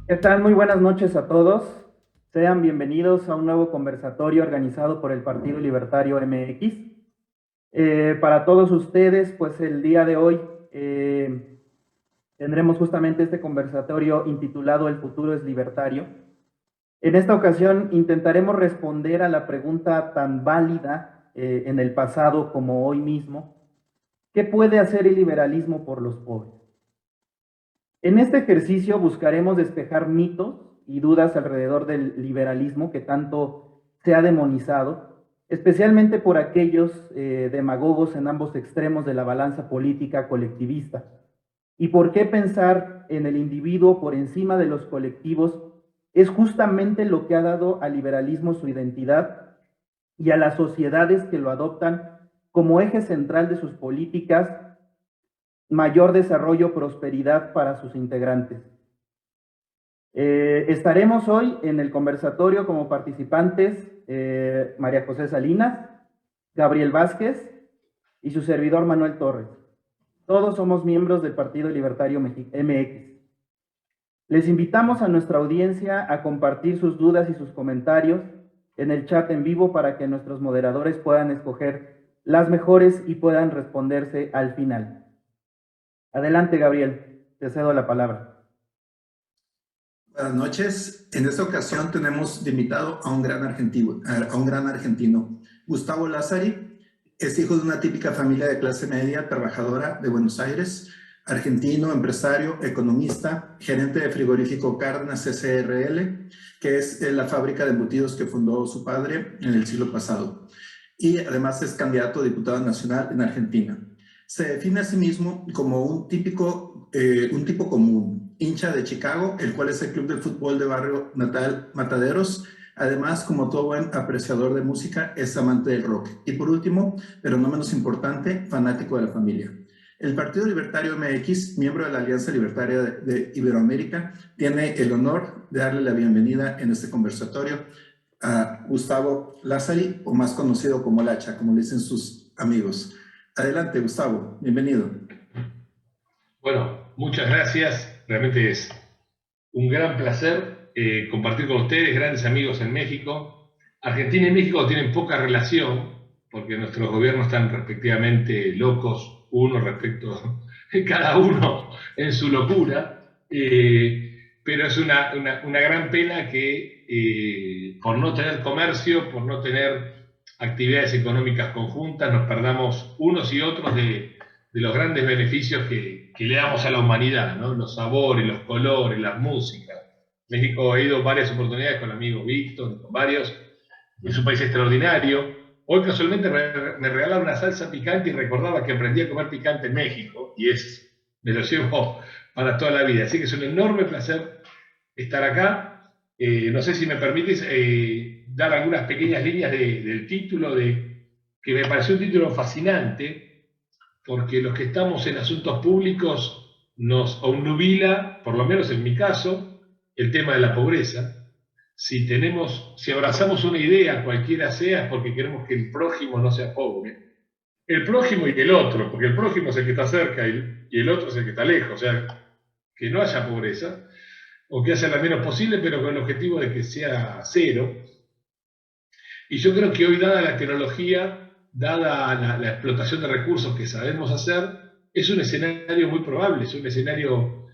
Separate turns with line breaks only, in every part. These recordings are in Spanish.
¿Qué tal? Muy buenas noches a todos. Sean bienvenidos a un nuevo conversatorio organizado por el Partido Libertario MX. Para todos ustedes, pues el día de hoy tendremos justamente este conversatorio intitulado El futuro es libertario. En esta ocasión intentaremos responder a la pregunta tan válida en el pasado como hoy mismo: ¿qué puede hacer el liberalismo por los pobres? En este ejercicio buscaremos despejar mitos y dudas alrededor del liberalismo que tanto se ha demonizado, especialmente por aquellos demagogos en ambos extremos de la balanza política colectivista. ¿Y por qué pensar en el individuo por encima de los colectivos es justamente lo que ha dado al liberalismo su identidad y a las sociedades que lo adoptan como eje central de sus políticas, mayor desarrollo, prosperidad para sus integrantes? Estaremos hoy en el conversatorio como participantes María José Salinas, Gabriel Vázquez y su servidor Manuel Torres. Todos somos miembros del Partido Libertario MX. Les invitamos a nuestra audiencia a compartir sus dudas y sus comentarios en el chat en vivo para que nuestros moderadores puedan escoger las mejores y puedan responderse al final. Adelante, Gabriel, te cedo la palabra.
Buenas noches. En esta ocasión tenemos de invitado a un gran argentino, Gustavo Lázari. Es hijo de una típica familia de clase media trabajadora de Buenos Aires, argentino, empresario, economista, gerente de frigorífico Cárdenas SRL, que es la fábrica de embutidos que fundó su padre en el siglo pasado. Y además es candidato a diputado nacional en Argentina. Se define a sí mismo como un tipo común, hincha de Chicago, el cual es el club de fútbol de barrio natal Mataderos. Además, como todo buen apreciador de música, es amante del rock. Y por último, pero no menos importante, fanático de la familia. El Partido Libertario MX, miembro de la Alianza Libertaria de Iberoamérica, tiene el honor de darle la bienvenida en este conversatorio a Gustavo Lázari, o más conocido como Lacha, como le dicen sus amigos. Adelante, Gustavo, bienvenido.
Bueno, muchas gracias. Realmente es un gran placer compartir con ustedes, grandes amigos en México. Argentina y México tienen poca relación porque nuestros gobiernos están respectivamente locos, uno respecto, cada uno en su locura. Pero es una gran pena que por no tener comercio, por no tener actividades económicas conjuntas, nos perdamos unos y otros de los grandes beneficios que le damos a la humanidad, ¿no? Los sabores, los colores, las músicas. México ha ido varias oportunidades con el amigo Víctor, con varios. Es un país extraordinario. Hoy casualmente me regalaron una salsa picante y recordaba que aprendí a comer picante en México y me lo llevo para toda la vida. Así que es un enorme placer estar acá. No sé si me permites dar algunas pequeñas líneas del título, que me pareció un título fascinante, porque los que estamos en asuntos públicos nos obnubila, por lo menos en mi caso, el tema de la pobreza. Si abrazamos una idea, cualquiera sea, es porque queremos que el prójimo no sea pobre. El prójimo y el otro, porque el prójimo es el que está cerca y el otro es el que está lejos. O sea, que no haya pobreza, o que haya la menos posible, pero con el objetivo de que sea cero. Y yo creo que hoy, dada la tecnología, dada la explotación de recursos que sabemos hacer, es un escenario muy probable, es un escenario,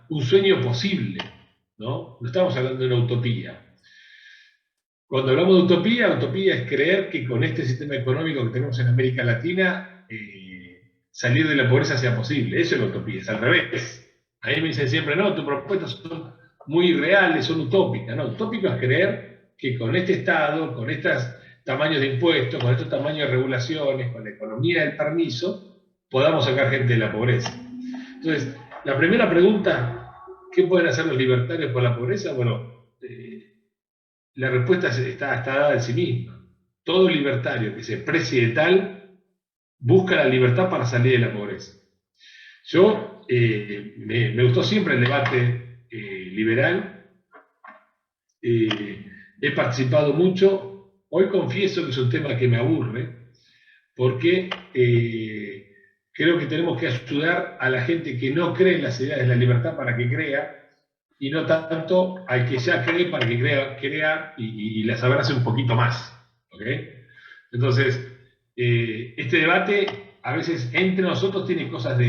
un sueño posible, ¿no? No estamos hablando de una utopía. Cuando hablamos de utopía, utopía es creer que con este sistema económico que tenemos en América Latina, salir de la pobreza sea posible. Eso es la utopía, es al revés. A mí me dicen siempre, no, tus propuestas son muy irreales, son utópicas. No, utópico es creer que con este Estado, con estos tamaños de impuestos, con estos tamaños de regulaciones, con la economía del permiso, podamos sacar gente de la pobreza. Entonces, la primera pregunta, ¿qué pueden hacer los libertarios por la pobreza? Bueno, la respuesta está dada en sí misma. Todo libertario que se precie de tal busca la libertad para salir de la pobreza. Yo me gustó siempre el debate liberal, he participado mucho. Hoy confieso que es un tema que me aburre, porque creo que tenemos que ayudar a la gente que no cree en las ideas de la libertad para que crea, y no tanto al que ya cree para que crea y las abrace un poquito más. ¿Ok? Entonces, este debate a veces entre nosotros tiene cosas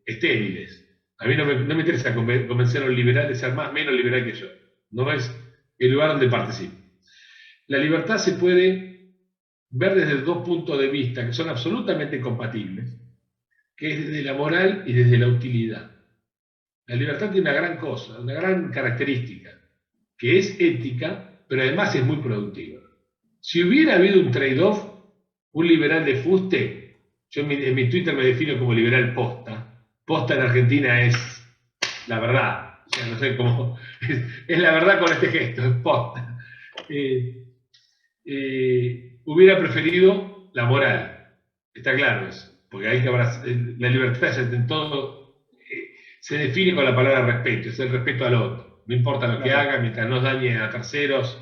estériles. A mí no me interesa convencer a un liberal de ser menos liberal que yo. No es el lugar donde participo. La libertad se puede ver desde dos puntos de vista que son absolutamente compatibles, que es desde la moral y desde la utilidad. La libertad tiene una gran cosa, una gran característica, que es ética, pero además es muy productiva. Si hubiera habido un trade-off, un liberal de fuste, yo en mi Twitter me defino como liberal posta. Posta en Argentina es la verdad. O sea, no sé cómo. Es la verdad con este gesto, es posta. Hubiera preferido la moral. Está claro eso. Porque hay que la libertad en todo se define con la palabra respeto, es el respeto al otro. No importa lo que haga, mientras no dañe a terceros,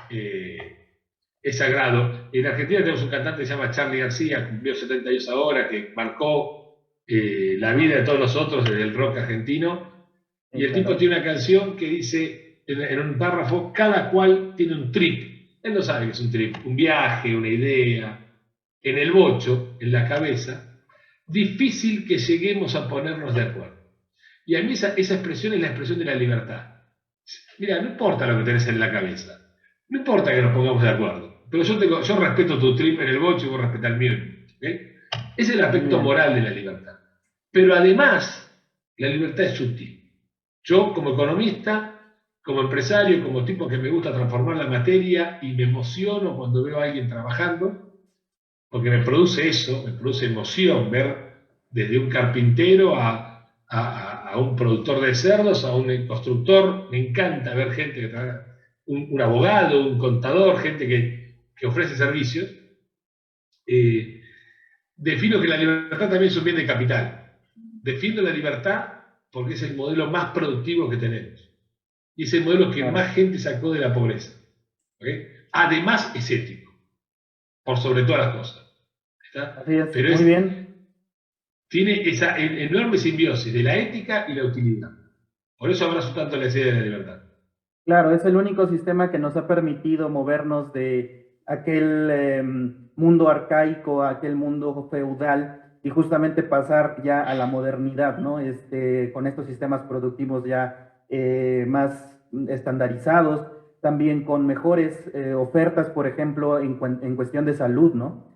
es sagrado. En Argentina tenemos un cantante que se llama Charly García, cumplió 70 años ahora, que marcó la vida de todos nosotros desde el rock argentino. Y el tipo tiene una canción que dice, en un párrafo, cada cual tiene un trip. Él no sabe qué es un trip, un viaje, una idea. En el bocho, en la cabeza, difícil que lleguemos a ponernos de acuerdo. Y a mí esa expresión es la expresión de la libertad. Mira, no importa lo que tenés en la cabeza, no importa que nos pongamos de acuerdo, pero yo respeto tu trip en el bocho y vos respetás el mío. ¿Okay? Ese es el aspecto moral de la libertad. Pero además, la libertad es sutil. Yo, como economista, como empresario, como tipo que me gusta transformar la materia y me emociono cuando veo a alguien trabajando, porque me produce eso, me produce emoción ver desde un carpintero a un productor de cerdos, a un constructor. Me encanta ver gente que trabaja, un abogado, un contador, gente que ofrece servicios. Defino que la libertad también es un bien de capital. Defiendo la libertad porque es el modelo más productivo que tenemos. Y es el modelo que más gente sacó de la pobreza. ¿Okay? Además es ético, por sobre todas las cosas. ¿Está?
Así es,
pero
muy bien.
Tiene esa enorme simbiosis de la ética y la utilidad. Por eso abrazo tanto la idea de la libertad.
Claro, es el único sistema que nos ha permitido movernos de aquel mundo arcaico a aquel mundo feudal y justamente pasar ya a la modernidad, ¿no? Con estos sistemas productivos ya más estandarizados, también con mejores ofertas, por ejemplo, en cuestión de salud, ¿no?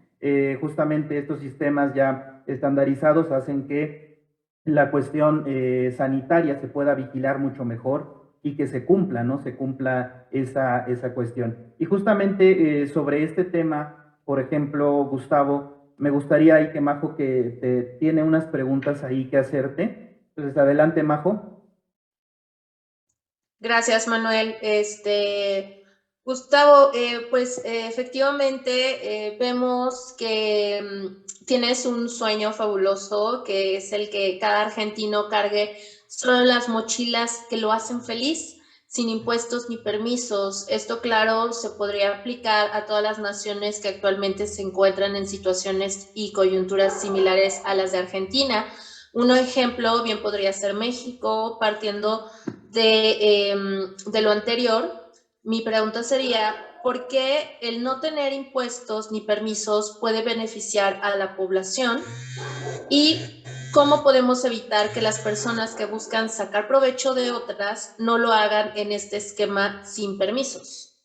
Justamente estos sistemas ya estandarizados hacen que la cuestión sanitaria se pueda vigilar mucho mejor y que se cumpla, ¿no? Se cumpla esa cuestión. Y justamente sobre este tema, por ejemplo, Gustavo, me gustaría ahí que Majo que tiene unas preguntas ahí que hacerte. Entonces, adelante, Majo.
Gracias, Manuel. Gustavo, pues efectivamente vemos que tienes un sueño fabuloso, que es el que cada argentino cargue solo las mochilas que lo hacen feliz, sin impuestos ni permisos. Esto, claro, se podría aplicar a todas las naciones que actualmente se encuentran en situaciones y coyunturas similares a las de Argentina. Un ejemplo bien podría ser México, partiendo de lo anterior. Mi pregunta sería, ¿por qué el no tener impuestos ni permisos puede beneficiar a la población? ¿Y cómo podemos evitar que las personas que buscan sacar provecho de otras no lo hagan en este esquema sin permisos?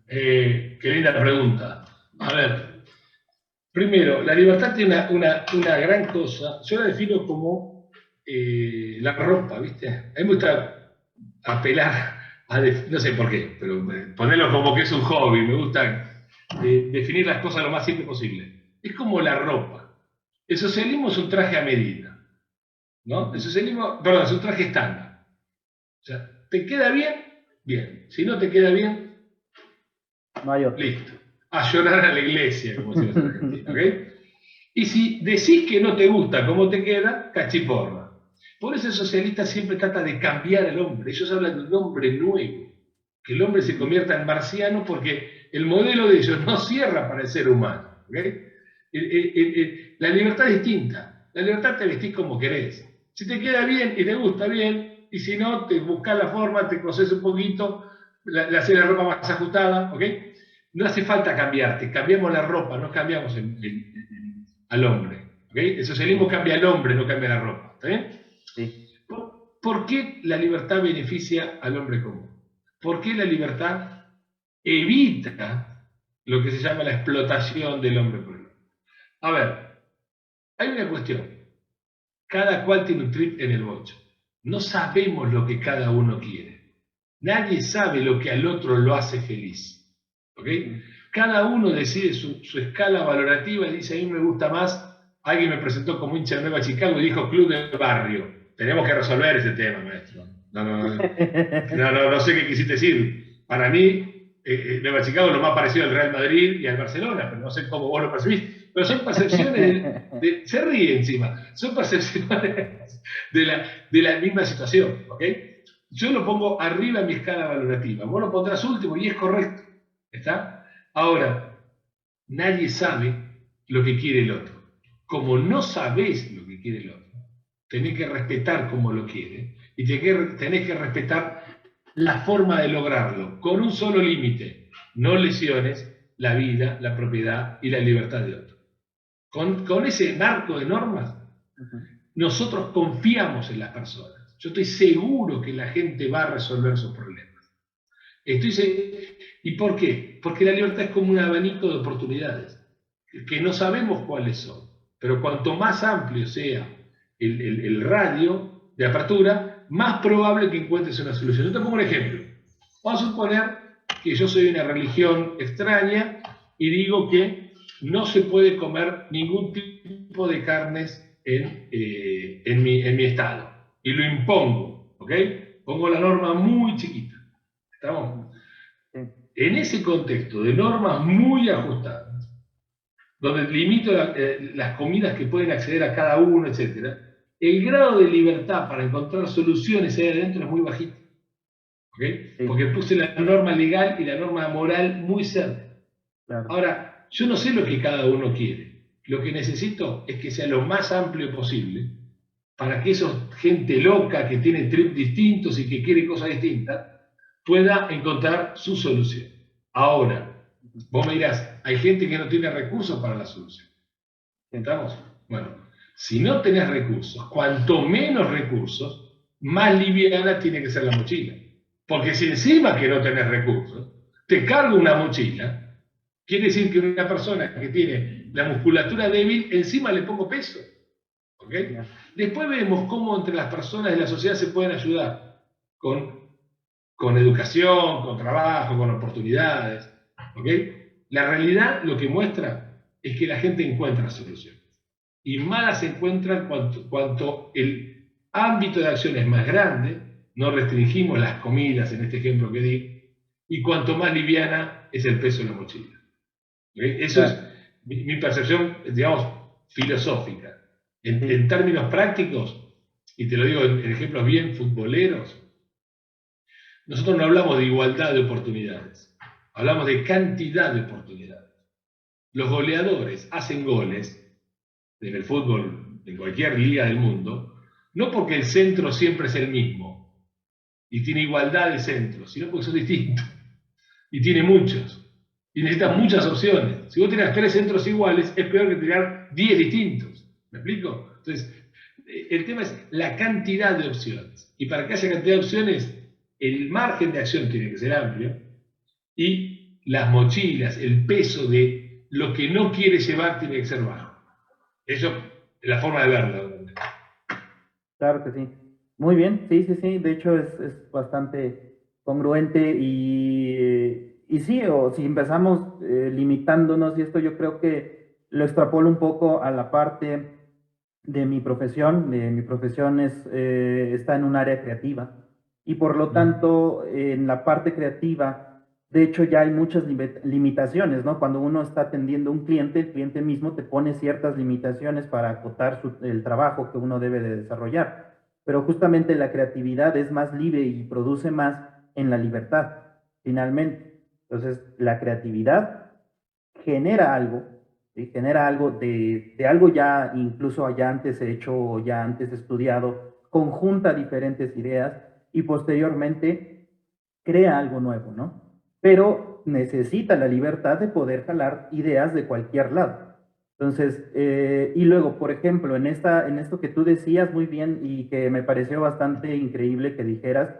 Qué linda pregunta. A ver, primero, la libertad tiene una gran cosa. Yo la defino como la ropa, ¿viste? A mí me gusta apelar no sé por qué, pero ponerlo como que es un hobby. Me gusta definir las cosas lo más simple posible. Es como la ropa. El socialismo es un traje a medida, ¿no? El socialismo, perdón, es un traje estándar. O sea, ¿te queda bien? Bien. Si no te queda bien, listo. A llorar a la iglesia, como se dice en Argentina, ¿ok? Y si decís que no te gusta cómo te queda, cachiporra. Por eso el socialista siempre trata de cambiar al hombre. Ellos hablan de un hombre nuevo. Que el hombre se convierta en marciano porque el modelo de ellos no cierra para el ser humano. ¿Okay? La libertad es distinta. La libertad te vestís como querés. Si te queda bien y te gusta bien, y si no, te buscas la forma, te coses un poquito, le haces la ropa más ajustada, ¿ok? No hace falta cambiarte, cambiamos la ropa, no cambiamos al hombre, ¿ok? El socialismo cambia al hombre, no cambia la ropa, ¿está bien?
Sí.
¿Por qué la libertad beneficia al hombre común? ¿Por qué la libertad evita lo que se llama la explotación del hombre por el hombre? A ver, hay una cuestión. Cada cual tiene un trip en el bocho. No sabemos lo que cada uno quiere. Nadie sabe lo que al otro lo hace feliz. ¿Ok? Cada uno decide su escala valorativa y dice, a mí me gusta más. Alguien me presentó como hincha de Nueva Chicago y dijo club de barrio. Tenemos que resolver ese tema, maestro. No sé qué quisiste decir. Para mí, Nueva Chicago es lo más parecido al Real Madrid y al Barcelona, pero no sé cómo vos lo percibís. Pero son percepciones, se ríe encima, son percepciones de la misma situación, ¿ok? Yo lo pongo arriba en mi escala valorativa, vos lo pondrás último y es correcto, ¿está? Ahora, nadie sabe lo que quiere el otro. Como no sabés lo que quiere el otro, tenés que respetar cómo lo quiere y tenés que respetar la forma de lograrlo, con un solo límite: no lesiones la vida, la propiedad y la libertad de otro. Con ese marco de normas, nosotros confiamos en las personas. Yo estoy seguro que la gente va a resolver sus problemas. ¿Y por qué? Porque la libertad es como un abanico de oportunidades, que no sabemos cuáles son, pero cuanto más amplio sea el radio de apertura, más probable que encuentres una solución. Yo te pongo un ejemplo. Vamos a suponer que yo soy de una religión extraña y digo que no se puede comer ningún tipo de carnes en mi estado. Y lo impongo, ¿ok? Pongo la norma muy chiquita. ¿Estamos? En ese contexto de normas muy ajustadas, donde limito las comidas que pueden acceder a cada uno, etc., el grado de libertad para encontrar soluciones ahí adentro es muy bajito. ¿Okay? Sí. Porque puse la norma legal y la norma moral muy cerca. Claro. Ahora, yo no sé lo que cada uno quiere. Lo que necesito es que sea lo más amplio posible para que esa gente loca que tiene trips distintos y que quiere cosas distintas pueda encontrar su solución. Ahora, vos me dirás, hay gente que no tiene recursos para la solución. ¿Estamos? Bueno, si no tenés recursos, cuanto menos recursos, más liviana tiene que ser la mochila. Porque si encima que no tenés recursos, te cargo una mochila, quiere decir que una persona que tiene la musculatura débil, encima le pongo peso. ¿Ok? Después vemos cómo entre las personas de la sociedad se pueden ayudar con educación, con trabajo, con oportunidades. ¿Ok? La realidad lo que muestra es que la gente encuentra soluciones. Y más las encuentran cuanto el ámbito de acción es más grande, no restringimos las comidas en este ejemplo que di, y cuanto más liviana es el peso de la mochila. ¿Okay? Eso es mi percepción, digamos, filosófica. En términos prácticos, y te lo digo en ejemplos bien futboleros, nosotros no hablamos de igualdad de oportunidades, hablamos de cantidad de oportunidades. Los goleadores hacen goles en el fútbol, en cualquier liga del mundo, no porque el centro siempre es el mismo y tiene igualdad de centros, sino porque son distintos y tiene muchos y necesitas muchas opciones. Si vos tenés 3 centros iguales, es peor que tener 10 distintos. ¿Me explico? Entonces, el tema es la cantidad de opciones, y para que haya cantidad de opciones, el margen de acción tiene que ser amplio y las mochilas, el peso de lo que no quiere llevar tiene que ser bajo. Eso es la forma de verlo.
Claro que sí. Muy bien, sí. De hecho, es bastante congruente y sí, o si empezamos limitándonos, y esto yo creo que lo extrapolo un poco a la parte de mi profesión. Mi profesión está en un área creativa y por lo tanto, en la parte creativa, de hecho, ya hay muchas limitaciones, ¿no? Cuando uno está atendiendo a un cliente, el cliente mismo te pone ciertas limitaciones para acotar el trabajo que uno debe de desarrollar. Pero justamente la creatividad es más libre y produce más en la libertad, finalmente. Entonces, la creatividad genera algo, ¿sí? Genera algo de algo ya incluso ya antes hecho, ya antes estudiado, conjunta diferentes ideas y posteriormente crea algo nuevo, ¿no? Pero necesita la libertad de poder jalar ideas de cualquier lado. Entonces, y luego, por ejemplo, en esto que tú decías muy bien y que me pareció bastante increíble que dijeras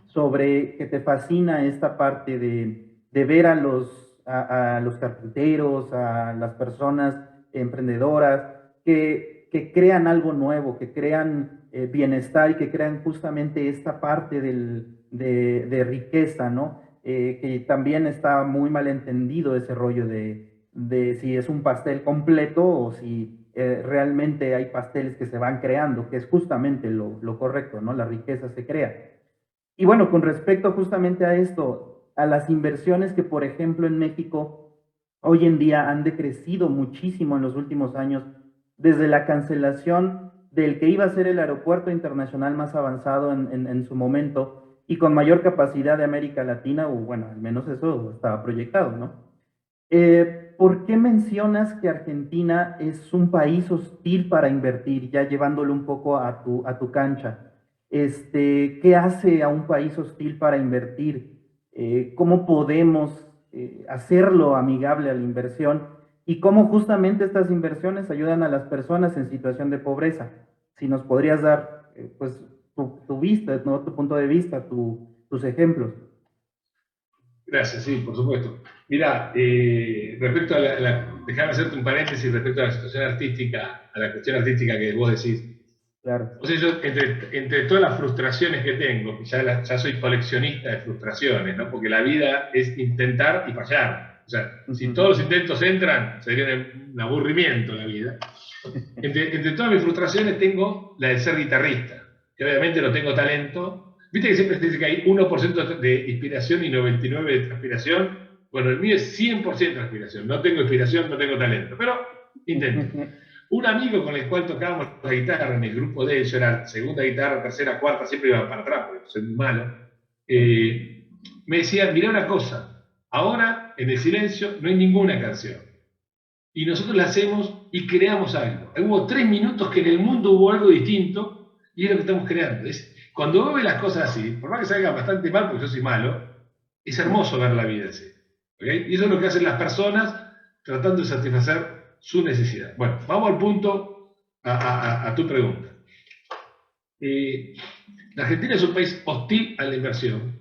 sobre que te fascina esta parte de ver a los carpinteros, a las personas emprendedoras que crean algo nuevo, que crean bienestar y que crean justamente esta parte de riqueza, ¿no? Que también está muy mal entendido ese rollo de si es un pastel completo o si realmente hay pasteles que se van creando, que es justamente lo correcto, ¿no? La riqueza se crea. Y bueno, con respecto justamente a esto, a las inversiones que, por ejemplo, en México hoy en día han decrecido muchísimo en los últimos años, desde la cancelación del que iba a ser el aeropuerto internacional más avanzado en su momento y con mayor capacidad de América Latina, o bueno, al menos eso estaba proyectado, ¿no? ¿Por qué mencionas que Argentina es un país hostil para invertir, ya llevándolo un poco a tu cancha? ¿Qué hace a un país hostil para invertir? ¿Cómo podemos hacerlo amigable a la inversión? ¿Y cómo justamente estas inversiones ayudan a las personas en situación de pobreza? Si nos podrías dar pues, tu vista, ¿no? Tu punto de vista, tus ejemplos.
Gracias, sí, por supuesto. Mira, respecto a déjame hacerte un paréntesis respecto a la situación artística, a la cuestión artística que vos decís.
Claro.
O sea, yo, entre todas las frustraciones que tengo, que ya soy coleccionista de frustraciones, ¿no? Porque la vida es intentar y fallar. O sea, si todos los intentos entran, sería un aburrimiento la vida. Entre todas mis frustraciones tengo la de ser guitarrista, que obviamente no tengo talento. Viste que siempre se dice que hay 1% de inspiración y 99% de transpiración. Bueno, el mío es 100% transpiración. No tengo inspiración, no tengo talento, pero intento. Un amigo con el cual tocábamos la guitarra en el grupo de él, yo era segunda guitarra, tercera, cuarta, siempre iba para atrás porque soy muy malo, me decía, mirá una cosa, ahora en el silencio no hay ninguna canción. Y nosotros la hacemos y creamos algo. Hubo 3 minutos que en el mundo hubo algo distinto y es lo que estamos creando. Cuando uno ve las cosas así, por más que salga bastante mal porque yo soy malo, es hermoso ver la vida así. ¿Okay? Y eso es lo que hacen las personas tratando de satisfacer su necesidad. Bueno, vamos al punto, a tu pregunta. La Argentina es un país hostil a la inversión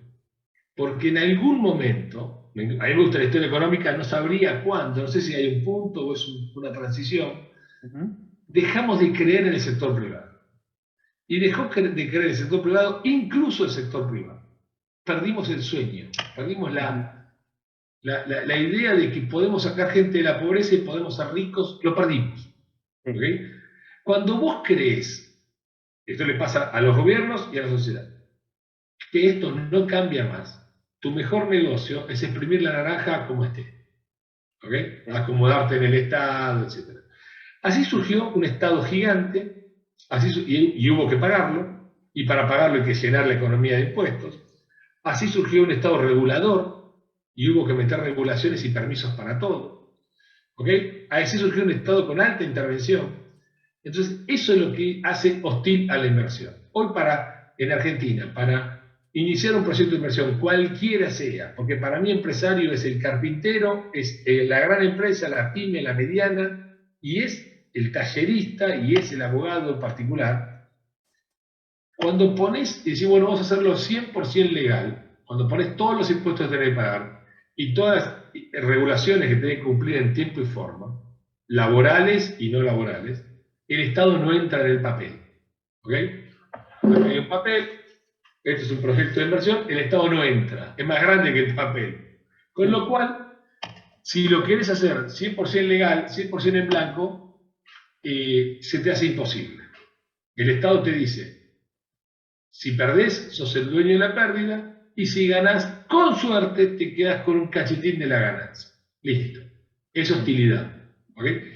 porque en algún momento, a mí me gusta la historia económica, no sabría cuándo, no sé si hay un punto o es una transición, dejamos de creer en el sector privado. Y dejó de creer en el sector privado, incluso el sector privado. Perdimos el sueño, perdimos la idea de que podemos sacar gente de la pobreza y podemos ser ricos, lo perdimos. ¿Okay? Cuando vos crees, esto le pasa a los gobiernos y a la sociedad, que esto no cambia más, tu mejor negocio es exprimir la naranja como esté. ¿Okay? Acomodarte en el Estado, etc. Así surgió un Estado gigante, y hubo que pagarlo, y para pagarlo hay que llenar la economía de impuestos. Así surgió un Estado regulador, y hubo que meter regulaciones y permisos para todo. ¿Okay? Así surgió un Estado con alta intervención. Entonces, eso es lo que hace hostil a la inversión. Hoy en Argentina, para iniciar un proyecto de inversión, cualquiera sea, porque para mí empresario es el carpintero, es la gran empresa, la pyme, la mediana, y es el tallerista y es el abogado en particular. Cuando pones y decís, bueno, vamos a hacerlo 100% legal, cuando pones todos los impuestos que tenés que pagar y todas las regulaciones que tenés que cumplir en tiempo y forma, laborales y no laborales, el Estado no entra en el papel. ¿Ok? Hay un papel, este es un proyecto de inversión, el Estado no entra, es más grande que el papel. Con lo cual, si lo quieres hacer 100% legal, 100% en blanco, se te hace imposible. El Estado te dice, si perdés, sos el dueño de la pérdida, y si ganás, con suerte, te quedás con un cachetín de la ganancia. Listo. Es hostilidad. ¿Okay?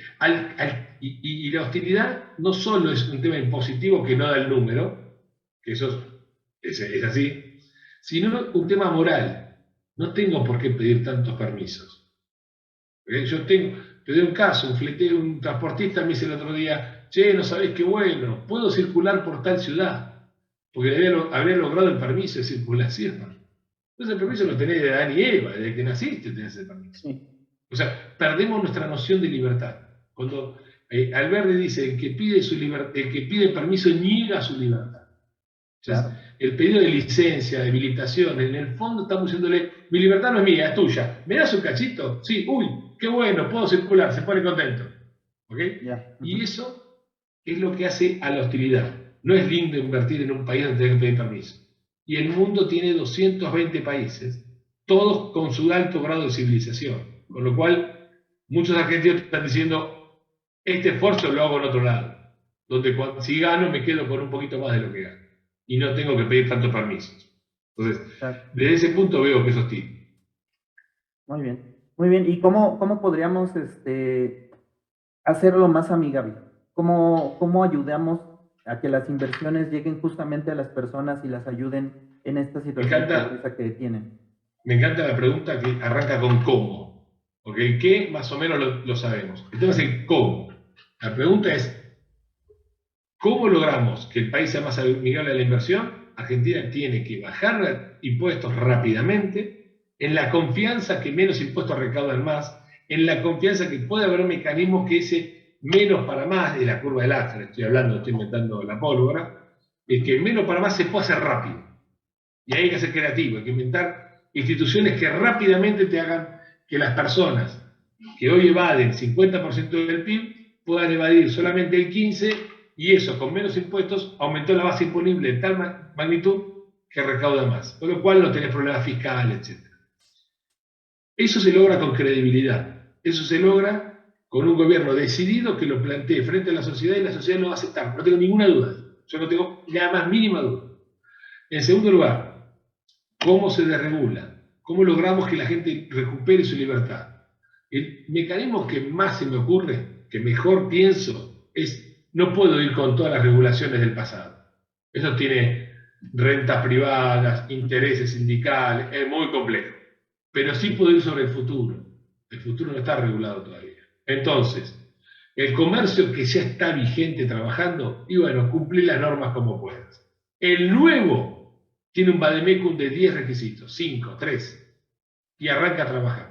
Y la hostilidad no solo es un tema impositivo que no da el número, que eso es así, sino un tema moral. No tengo por qué pedir tantos permisos. ¿Okay? Te doy un caso, un transportista me dice el otro día, che, no sabés qué bueno, puedo circular por tal ciudad. porque habría logrado el permiso de circulación. Entonces el permiso lo tenés de Adán y Eva, desde que naciste tenés el permiso.
Sí.
O sea, perdemos nuestra noción de libertad. Cuando Alberti dice, el que pide permiso niega su libertad. Entonces,
Claro.
el pedido de licencia, de habilitación, en el fondo estamos diciéndole, mi libertad no es mía, es tuya. ¿Me das un cachito? Sí, uy, qué bueno, puedo circular, se pone contento. ¿Ok?
Ya.
Y eso es lo que hace a la hostilidad. No es lindo invertir en un país donde tenés que pedir permiso. Y el mundo tiene 220 países, todos con su alto grado de civilización. Con lo cual, muchos argentinos están diciendo, este esfuerzo lo hago en otro lado, donde si gano me quedo con un poquito más de lo que gano. Y no tengo que pedir tantos permisos. Entonces,
Exacto.
desde ese punto veo que es hostil.
Muy bien. Muy bien. ¿Y cómo podríamos hacerlo más amigable? ¿Cómo ayudamos a que las inversiones lleguen justamente a las personas y las ayuden en esta situación de pobreza que tienen?
Me encanta la pregunta que arranca con cómo. Porque el qué más o menos lo sabemos. El tema es el cómo. La pregunta es, ¿cómo logramos que el país sea más amigable a la inversión? Argentina tiene que bajar impuestos rápidamente, en la confianza que menos impuestos recaudan más, en la confianza que puede haber mecanismos que ese menos para más, de la curva de Laffer, estoy inventando la pólvora, es que menos para más se puede hacer rápido. Y hay que ser creativo, hay que inventar instituciones que rápidamente te hagan que las personas que hoy evaden 50% del PIB puedan evadir solamente el 15%, y eso con menos impuestos aumentó la base imponible de tal magnitud que recauda más, con lo cual no tenés problemas fiscales, etc. Eso se logra con credibilidad, eso se logra con un gobierno decidido que lo plantee frente a la sociedad y la sociedad lo va a aceptar, no tengo ninguna duda, yo no tengo la más mínima duda. En segundo lugar, ¿cómo se desregula? ¿Cómo logramos que la gente recupere su libertad? El mecanismo que más se me ocurre, que mejor pienso, es no puedo ir con todas las regulaciones del pasado. Eso tiene rentas privadas, intereses sindicales, es muy complejo. Pero sí puedo ir sobre el futuro. El futuro no está regulado todavía. Entonces, el comercio que ya está vigente trabajando, y bueno, cumplir las normas como puedas. El nuevo tiene un vademecum de 10 requisitos, 5, 3, y arranca a trabajar.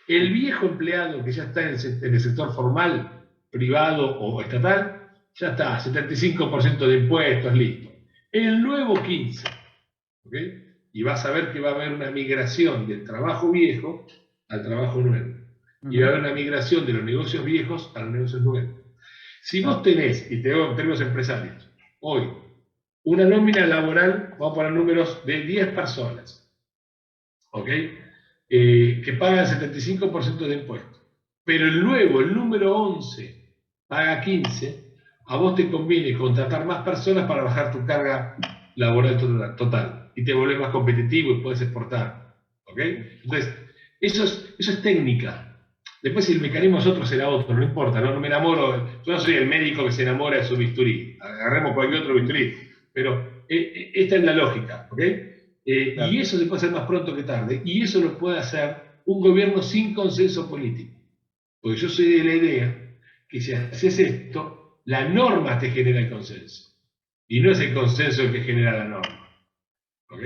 El viejo empleado que ya está en el sector formal, privado o estatal, ya está, 75% de impuestos, listo. El nuevo 15%, ¿okay? Y vas a ver que va a haber una migración del trabajo viejo al trabajo nuevo. Y va a haber una migración de los negocios viejos a los negocios nuevos. Si vos tenés, y te digo en términos empresarios, hoy, una nómina laboral, vamos a poner números de 10 personas, ¿ok? Que paga el 75% de impuestos. Pero el nuevo, el número 11, paga 15%, a vos te conviene contratar más personas para bajar tu carga laboral total. Y te volvés más competitivo y puedes exportar. ¿Ok? Entonces, eso es técnica. Después si el mecanismo es otro, será otro, no importa, no me enamoro, yo no soy el médico que se enamora de su bisturí, agarremos cualquier otro bisturí, pero esta es la lógica, ¿ok? Claro. Y eso se puede hacer más pronto que tarde, y eso lo puede hacer un gobierno sin consenso político. Porque yo soy de la idea que si haces esto, la norma te genera el consenso, y no es el consenso el que genera la norma. ¿Ok?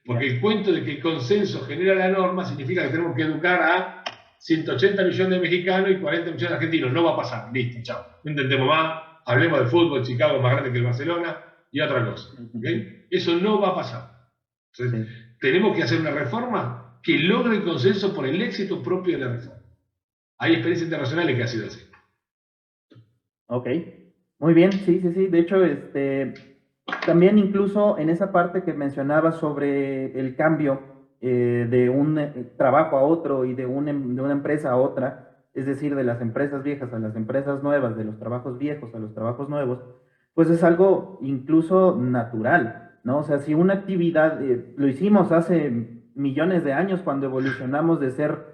Porque el cuento de que el consenso genera la norma significa que tenemos que educar a 180 millones de mexicanos y 40 millones de argentinos. No va a pasar, listo, chao. No intentemos más, hablemos de fútbol, Chicago es más grande que el Barcelona, y otra cosa. ¿Okay? Eso no va a pasar. Entonces, tenemos que hacer una reforma que logre el consenso por el éxito propio de la reforma. Hay experiencias internacionales que ha sido así.
Ok, muy bien, sí. De hecho, también incluso en esa parte que mencionaba sobre el cambio de un trabajo a otro y de una empresa a otra, es decir, de las empresas viejas a las empresas nuevas, de los trabajos viejos a los trabajos nuevos, pues es algo incluso natural, ¿no? O sea, si una actividad, lo hicimos hace millones de años cuando evolucionamos de ser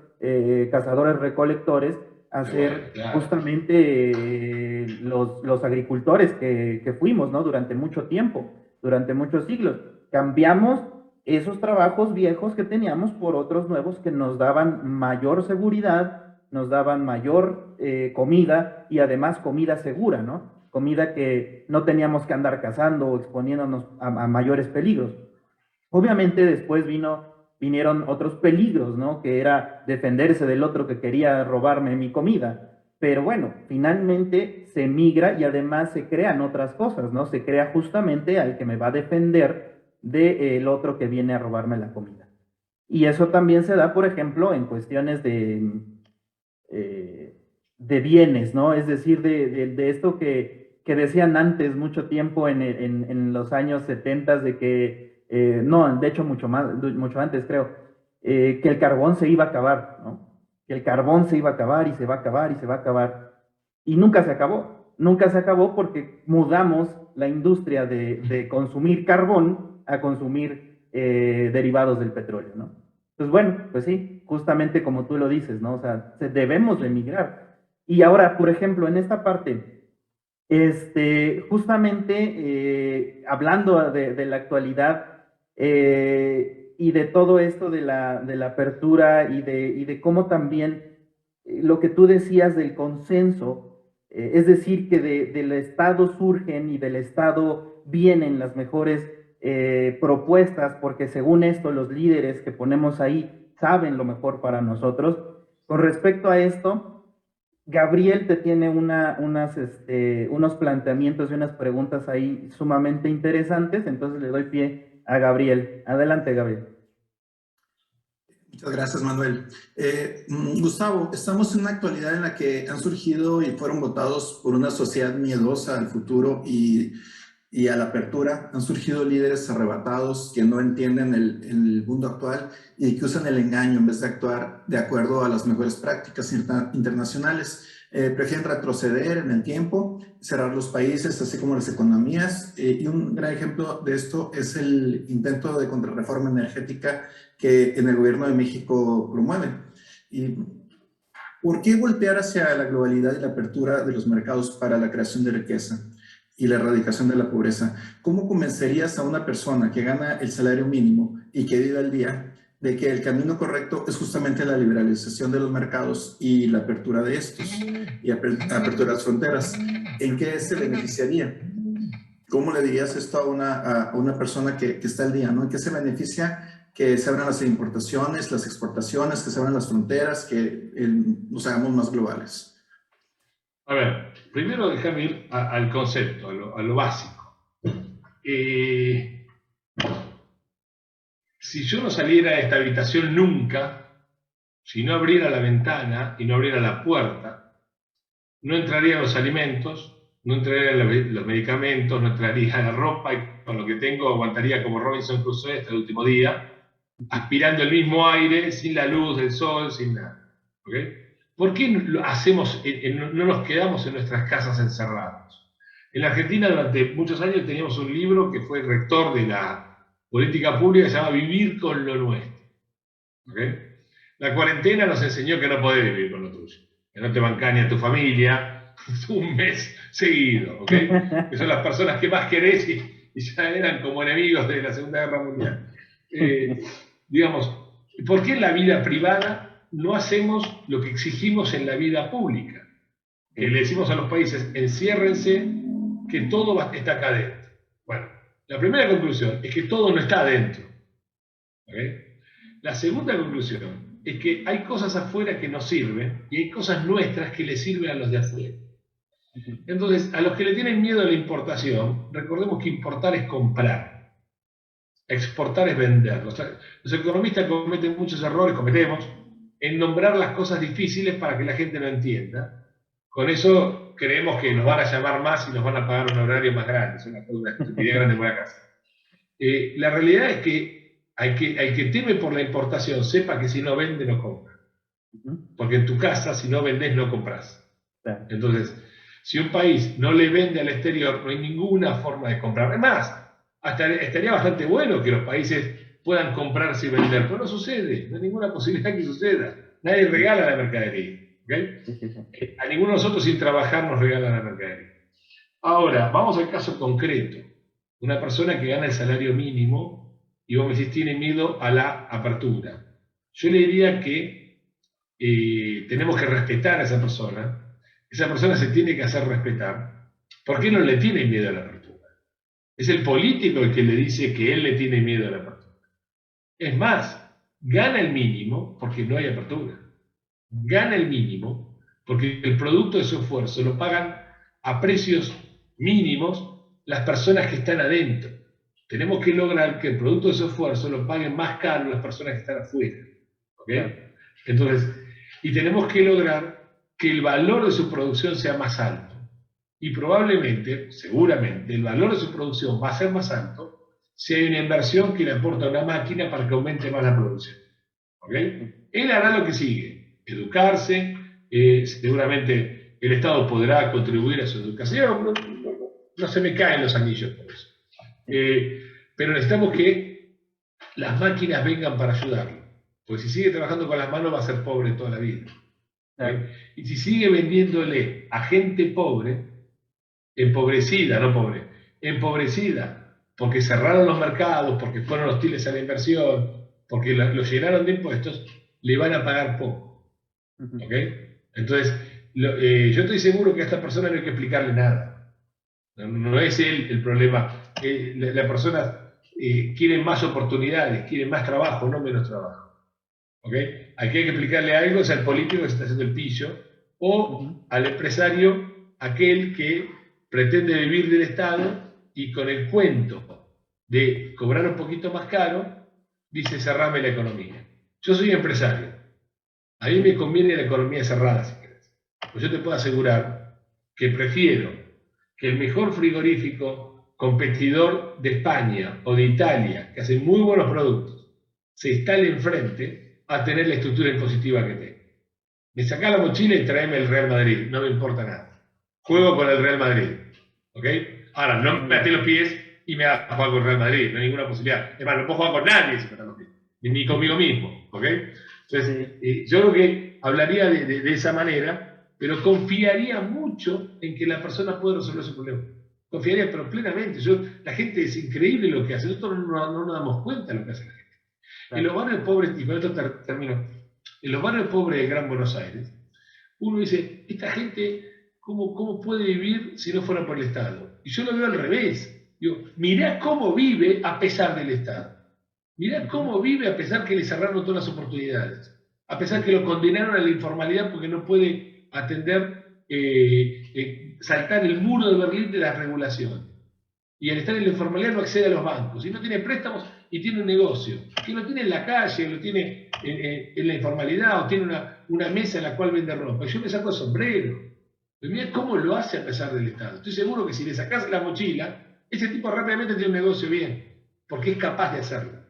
cazadores-recolectores a ser justamente los agricultores que fuimos, ¿no? Durante mucho tiempo, durante muchos siglos. Cambiamos esos trabajos viejos que teníamos por otros nuevos que nos daban mayor seguridad, nos daban mayor comida y además comida segura, ¿no? comida que no teníamos que andar cazando o exponiéndonos a mayores peligros. Obviamente después vinieron otros peligros, ¿no? Que era defenderse del otro que quería robarme mi comida. Pero bueno, finalmente se migra y además se crean otras cosas, ¿no? Se crea justamente al que me va a defender del otro que viene a robarme la comida. Y eso también se da, por ejemplo, en cuestiones de bienes, ¿no? Es decir, de esto que decían antes, mucho tiempo en los años 70, de que, no, de hecho mucho antes creo, que el carbón se iba a acabar, ¿no? Que el carbón se iba a acabar y se va a acabar y se va a acabar. Y nunca se acabó. Nunca se acabó porque mudamos la industria de consumir carbón a consumir derivados del petróleo, ¿no? Pues bueno, pues sí, justamente como tú lo dices, ¿no? O sea, debemos de migrar. Y ahora, por ejemplo, en esta parte, justamente hablando de la actualidad y de todo esto de la apertura y de cómo también lo que tú decías del consenso, es decir, que del Estado surgen y del Estado vienen las mejores propuestas, porque según esto los líderes que ponemos ahí saben lo mejor para nosotros. Con respecto a esto, Gabriel te tiene unos planteamientos y unas preguntas ahí sumamente interesantes, entonces le doy pie a Gabriel. Adelante, Gabriel.
Muchas gracias, Manuel. Gustavo, estamos en una actualidad en la que han surgido y fueron votados por una sociedad miedosa al futuro y a la apertura. Han surgido líderes arrebatados que no entienden el mundo actual y que usan el engaño en vez de actuar de acuerdo a las mejores prácticas internacionales. Prefieren retroceder en el tiempo, cerrar los países, así como las economías. Y un gran ejemplo de esto es el intento de contrarreforma energética que en el gobierno de México promueven. ¿Y por qué voltear hacia la globalidad y la apertura de los mercados para la creación de riqueza y la erradicación de la pobreza? ¿Cómo convencerías a una persona que gana el salario mínimo y que vive al día de que el camino correcto es justamente la liberalización de los mercados y la apertura de estos y apertura de las fronteras? ¿En qué se beneficiaría? ¿Cómo le dirías esto a una persona que está al día, ¿no? ¿En qué se beneficia que se abran las importaciones, las exportaciones, que se abran las fronteras, que nos hagamos más globales?
A ver, primero déjame ir al concepto, a lo básico. Si yo no saliera de esta habitación nunca, si no abriera la ventana y no abriera la puerta, no entrarían los alimentos, no entrarían los medicamentos, no entraría la ropa y con lo que tengo aguantaría como Robinson Crusoe hasta el último día, aspirando el mismo aire, sin la luz del sol, sin nada. ¿Okay? ¿Por qué no nos quedamos en nuestras casas encerrados? En la Argentina durante muchos años teníamos un libro que fue rector de la política pública que se llama Vivir con lo nuestro. ¿Okay? La cuarentena nos enseñó que no podés vivir con lo tuyo, que no te banca ni a tu familia un mes seguido, ¿okay? Que son las personas que más querés y ya eran como enemigos de la Segunda Guerra Mundial. Digamos, ¿por qué en la vida privada no hacemos lo que exigimos en la vida pública? Que le decimos a los países, enciérrense, que todo está acá adentro. Bueno, la primera conclusión es que todo no está adentro. ¿Okay? La segunda conclusión es que hay cosas afuera que nos sirven y hay cosas nuestras que le sirven a los de afuera. Entonces, a los que le tienen miedo a la importación, recordemos que importar es comprar. Exportar es vender. Los economistas cometen muchos errores, cometemos, en nombrar las cosas difíciles para que la gente no entienda. Con eso creemos que nos van a llamar más y nos van a pagar un horario más grande. Es una estupidez grande en buena casa. La realidad es que hay que teme por la importación, sepa que si no vende, no compra. Porque en tu casa, si no vendes, no compras. Entonces, si un país no le vende al exterior, no hay ninguna forma de comprar. Además, hasta estaría bastante bueno que los países puedan comprarse y vender, pero no sucede, no hay ninguna posibilidad que suceda. Nadie regala la mercadería. ¿Okay? A ninguno de nosotros sin trabajar nos regala la mercadería. Ahora, vamos al caso concreto. Una persona que gana el salario mínimo y vos me decís tiene miedo a la apertura. Yo le diría que tenemos que respetar a esa persona se tiene que hacer respetar, ¿Por qué no le tiene miedo a la apertura? Es el político el que le dice que él le tiene miedo a la apertura. Es más, gana el mínimo porque no hay apertura. Gana el mínimo porque el producto de su esfuerzo lo pagan a precios mínimos las personas que están adentro. Tenemos que lograr que el producto de su esfuerzo lo paguen más caro las personas que están afuera. ¿Okay?
Claro.
Entonces, y tenemos que lograr que el valor de su producción sea más alto. Y probablemente, seguramente, el valor de su producción va a ser más alto si hay una inversión que le aporta una máquina para que aumente más la producción. ¿Okay? Él hará lo que sigue, educarse, seguramente el Estado podrá contribuir a su educación, no se me caen los anillos por eso. Pero necesitamos que las máquinas vengan para ayudarlo, porque si sigue trabajando con las manos va a ser pobre toda la vida.
Claro.
Y si sigue vendiéndole a gente pobre, empobrecida, no pobre, empobrecida, porque cerraron los mercados, porque fueron hostiles a la inversión, porque lo llenaron de impuestos, le van a pagar poco. ¿Ok? Entonces, yo estoy seguro que a esta persona no hay que explicarle nada. No es él el problema. La persona quiere más oportunidades, quiere más trabajo, no menos trabajo. ¿Ok? Aquí hay que explicarle algo, es al político que se está haciendo el pillo, o al empresario, aquel que pretende vivir del Estado y con el cuento de cobrar un poquito más caro, dice cerrame la economía. Yo soy empresario. A mí me conviene la economía cerrada, si querés. Pues yo te puedo asegurar que prefiero que el mejor frigorífico competidor de España o de Italia, que hace muy buenos productos, se instale enfrente a tener la estructura impositiva que tengo. Me sacá la mochila y tráeme el Real Madrid, no me importa nada. Juego con el Real Madrid. ¿Ok? Ahora, no me até los pies y me hagas jugar con el Real Madrid, no hay ninguna posibilidad. Es más, no puedo jugar con nadie si me até los pies, ni conmigo mismo. ¿Ok? Entonces, yo creo que hablaría de esa manera, pero confiaría mucho en que la persona puede resolver su problema. Confiaría, pero plenamente. La gente es increíble lo que hace. Nosotros no nos damos cuenta de lo que hace la gente. Claro. En los barrios pobres, y con esto termino, en los barrios pobres de Gran Buenos Aires, uno dice, esta gente, ¿cómo puede vivir si no fuera por el Estado? Y yo lo veo al revés. Digo, mirá cómo vive a pesar del Estado. Mirá cómo vive a pesar que le cerraron todas las oportunidades. A pesar que lo condenaron a la informalidad porque no puede atender, saltar el muro de Berlín de las regulaciones. Y al estar en la informalidad no accede a los bancos. Y no tiene préstamos y tiene un negocio. Que lo tiene en la calle, lo tiene en la informalidad, o tiene una mesa en la cual vende ropa. Y yo me saco el sombrero. Pero mirá cómo lo hace a pesar del Estado. Estoy seguro que si le sacas la mochila, ese tipo rápidamente tiene un negocio bien. Porque es capaz de hacerlo.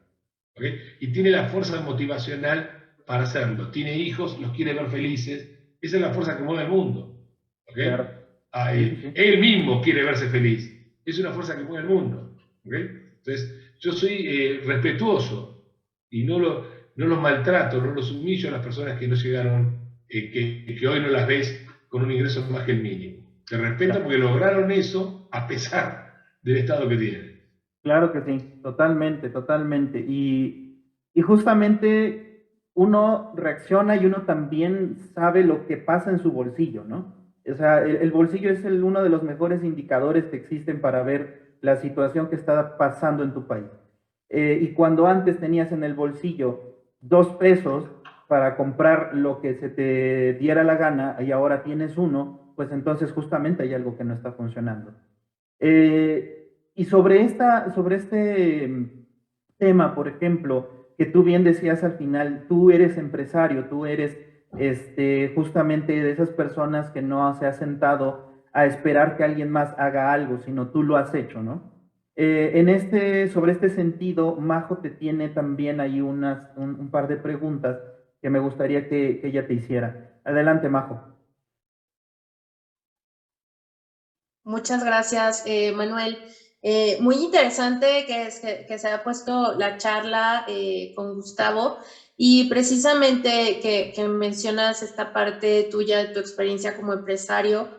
¿Okay? Y tiene la fuerza motivacional para hacerlo. Tiene hijos, los quiere ver felices. Esa es la fuerza que mueve el mundo. ¿Okay? Claro. Él mismo quiere verse feliz. Es una fuerza que mueve el mundo. ¿Okay? Entonces, yo soy respetuoso y no los maltrato, no los humillo a las personas que no llegaron, que hoy no las ves con un ingreso más que el mínimo. Te respeto porque lograron eso a pesar del estado que tienen.
Claro que sí, totalmente, totalmente. Y justamente uno reacciona y uno también sabe lo que pasa en su bolsillo, ¿no? O sea, el bolsillo es uno de los mejores indicadores que existen para ver la situación que está pasando en tu país. Y cuando antes tenías en el bolsillo 2 pesos para comprar lo que se te diera la gana y ahora tienes 1, pues entonces justamente hay algo que no está funcionando. Y sobre este tema, por ejemplo, que tú bien decías al final, tú eres empresario, tú eres justamente de esas personas que no se ha sentado a esperar que alguien más haga algo, sino tú lo has hecho, ¿no? Sobre este sentido, Majo te tiene también ahí un par de preguntas que me gustaría que ella te hiciera. Adelante, Majo.
Muchas gracias, Manuel. Muy interesante que se haya puesto la charla con Gustavo y precisamente que mencionas esta parte tuya de tu experiencia como empresario.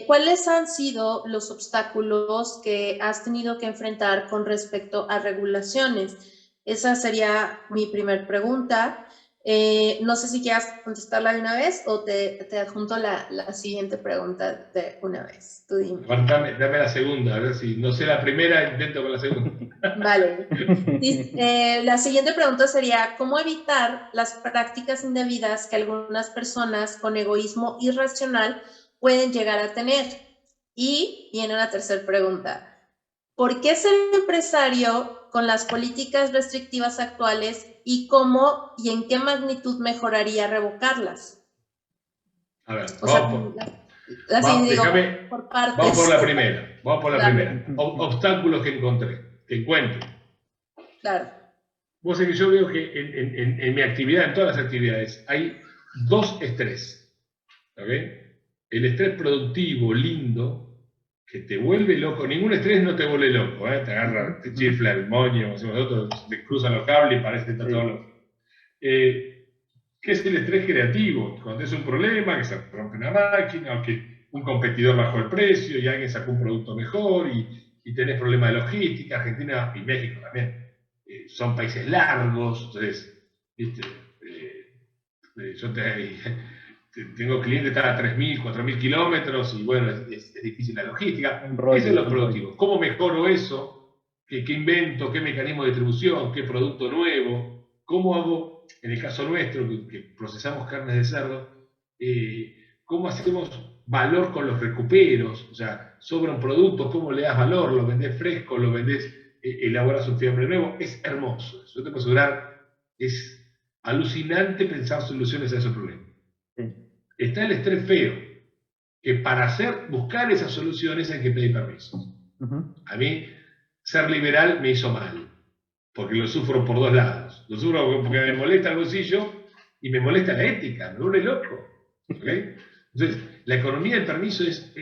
¿Cuáles han sido los obstáculos que has tenido que enfrentar con respecto a regulaciones? Esa sería mi primer pregunta. No sé si quieras contestarla de una vez o te adjunto la siguiente pregunta de una vez. Tú dime.
Dame la segunda, a ver si no sé la primera, intento con la segunda.
Vale. La siguiente pregunta sería, ¿cómo evitar las prácticas indebidas que algunas personas con egoísmo irracional pueden llegar a tener? Y viene una tercera pregunta. ¿Por qué ser empresario con las políticas restrictivas actuales y cómo y en qué magnitud mejoraría revocarlas?
A ver,
O sea, por partes.
Vamos por la primera.
Dale.
Obstáculos que encuentre.
Claro.
Vos sabés que yo veo que en mi actividad, en todas las actividades, hay dos estrés. ¿Ok? El estrés productivo, lindo, que te vuelve loco. Ningún estrés no te vuelve loco, ¿eh? Te agarra, te chifla el moño, como decimos nosotros, te cruzan los cables y parece que está todo loco. ¿Qué es el estrés creativo? Cuando es un problema, que se rompe una máquina, o que un competidor bajó el precio y alguien sacó un producto mejor y tenés problemas de logística. Argentina y México también son países largos, entonces, ¿viste? Yo tengo clientes que están a 3.000, 4.000 kilómetros y bueno, es difícil la logística. Eso es lo productivo. ¿Cómo mejoro eso? ¿Qué invento? ¿Qué mecanismo de distribución? ¿Qué producto nuevo? ¿Cómo hago, en el caso nuestro, que procesamos carnes de cerdo, cómo hacemos valor con los recuperos? O sea, sobra un producto, ¿cómo le das valor? ¿Lo vendés fresco? ¿Lo vendés, elaboras un fiambre nuevo? Es hermoso. Yo te puedo asegurar, es alucinante pensar soluciones a esos problemas. Sí. Está el estrés feo, que para buscar esas soluciones hay que pedir permiso. A mí, ser liberal me hizo mal, porque lo sufro por dos lados. Lo sufro porque me molesta el bolsillo y me molesta la ética, me vuelve loco. ¿Okay? Entonces, la economía del permiso es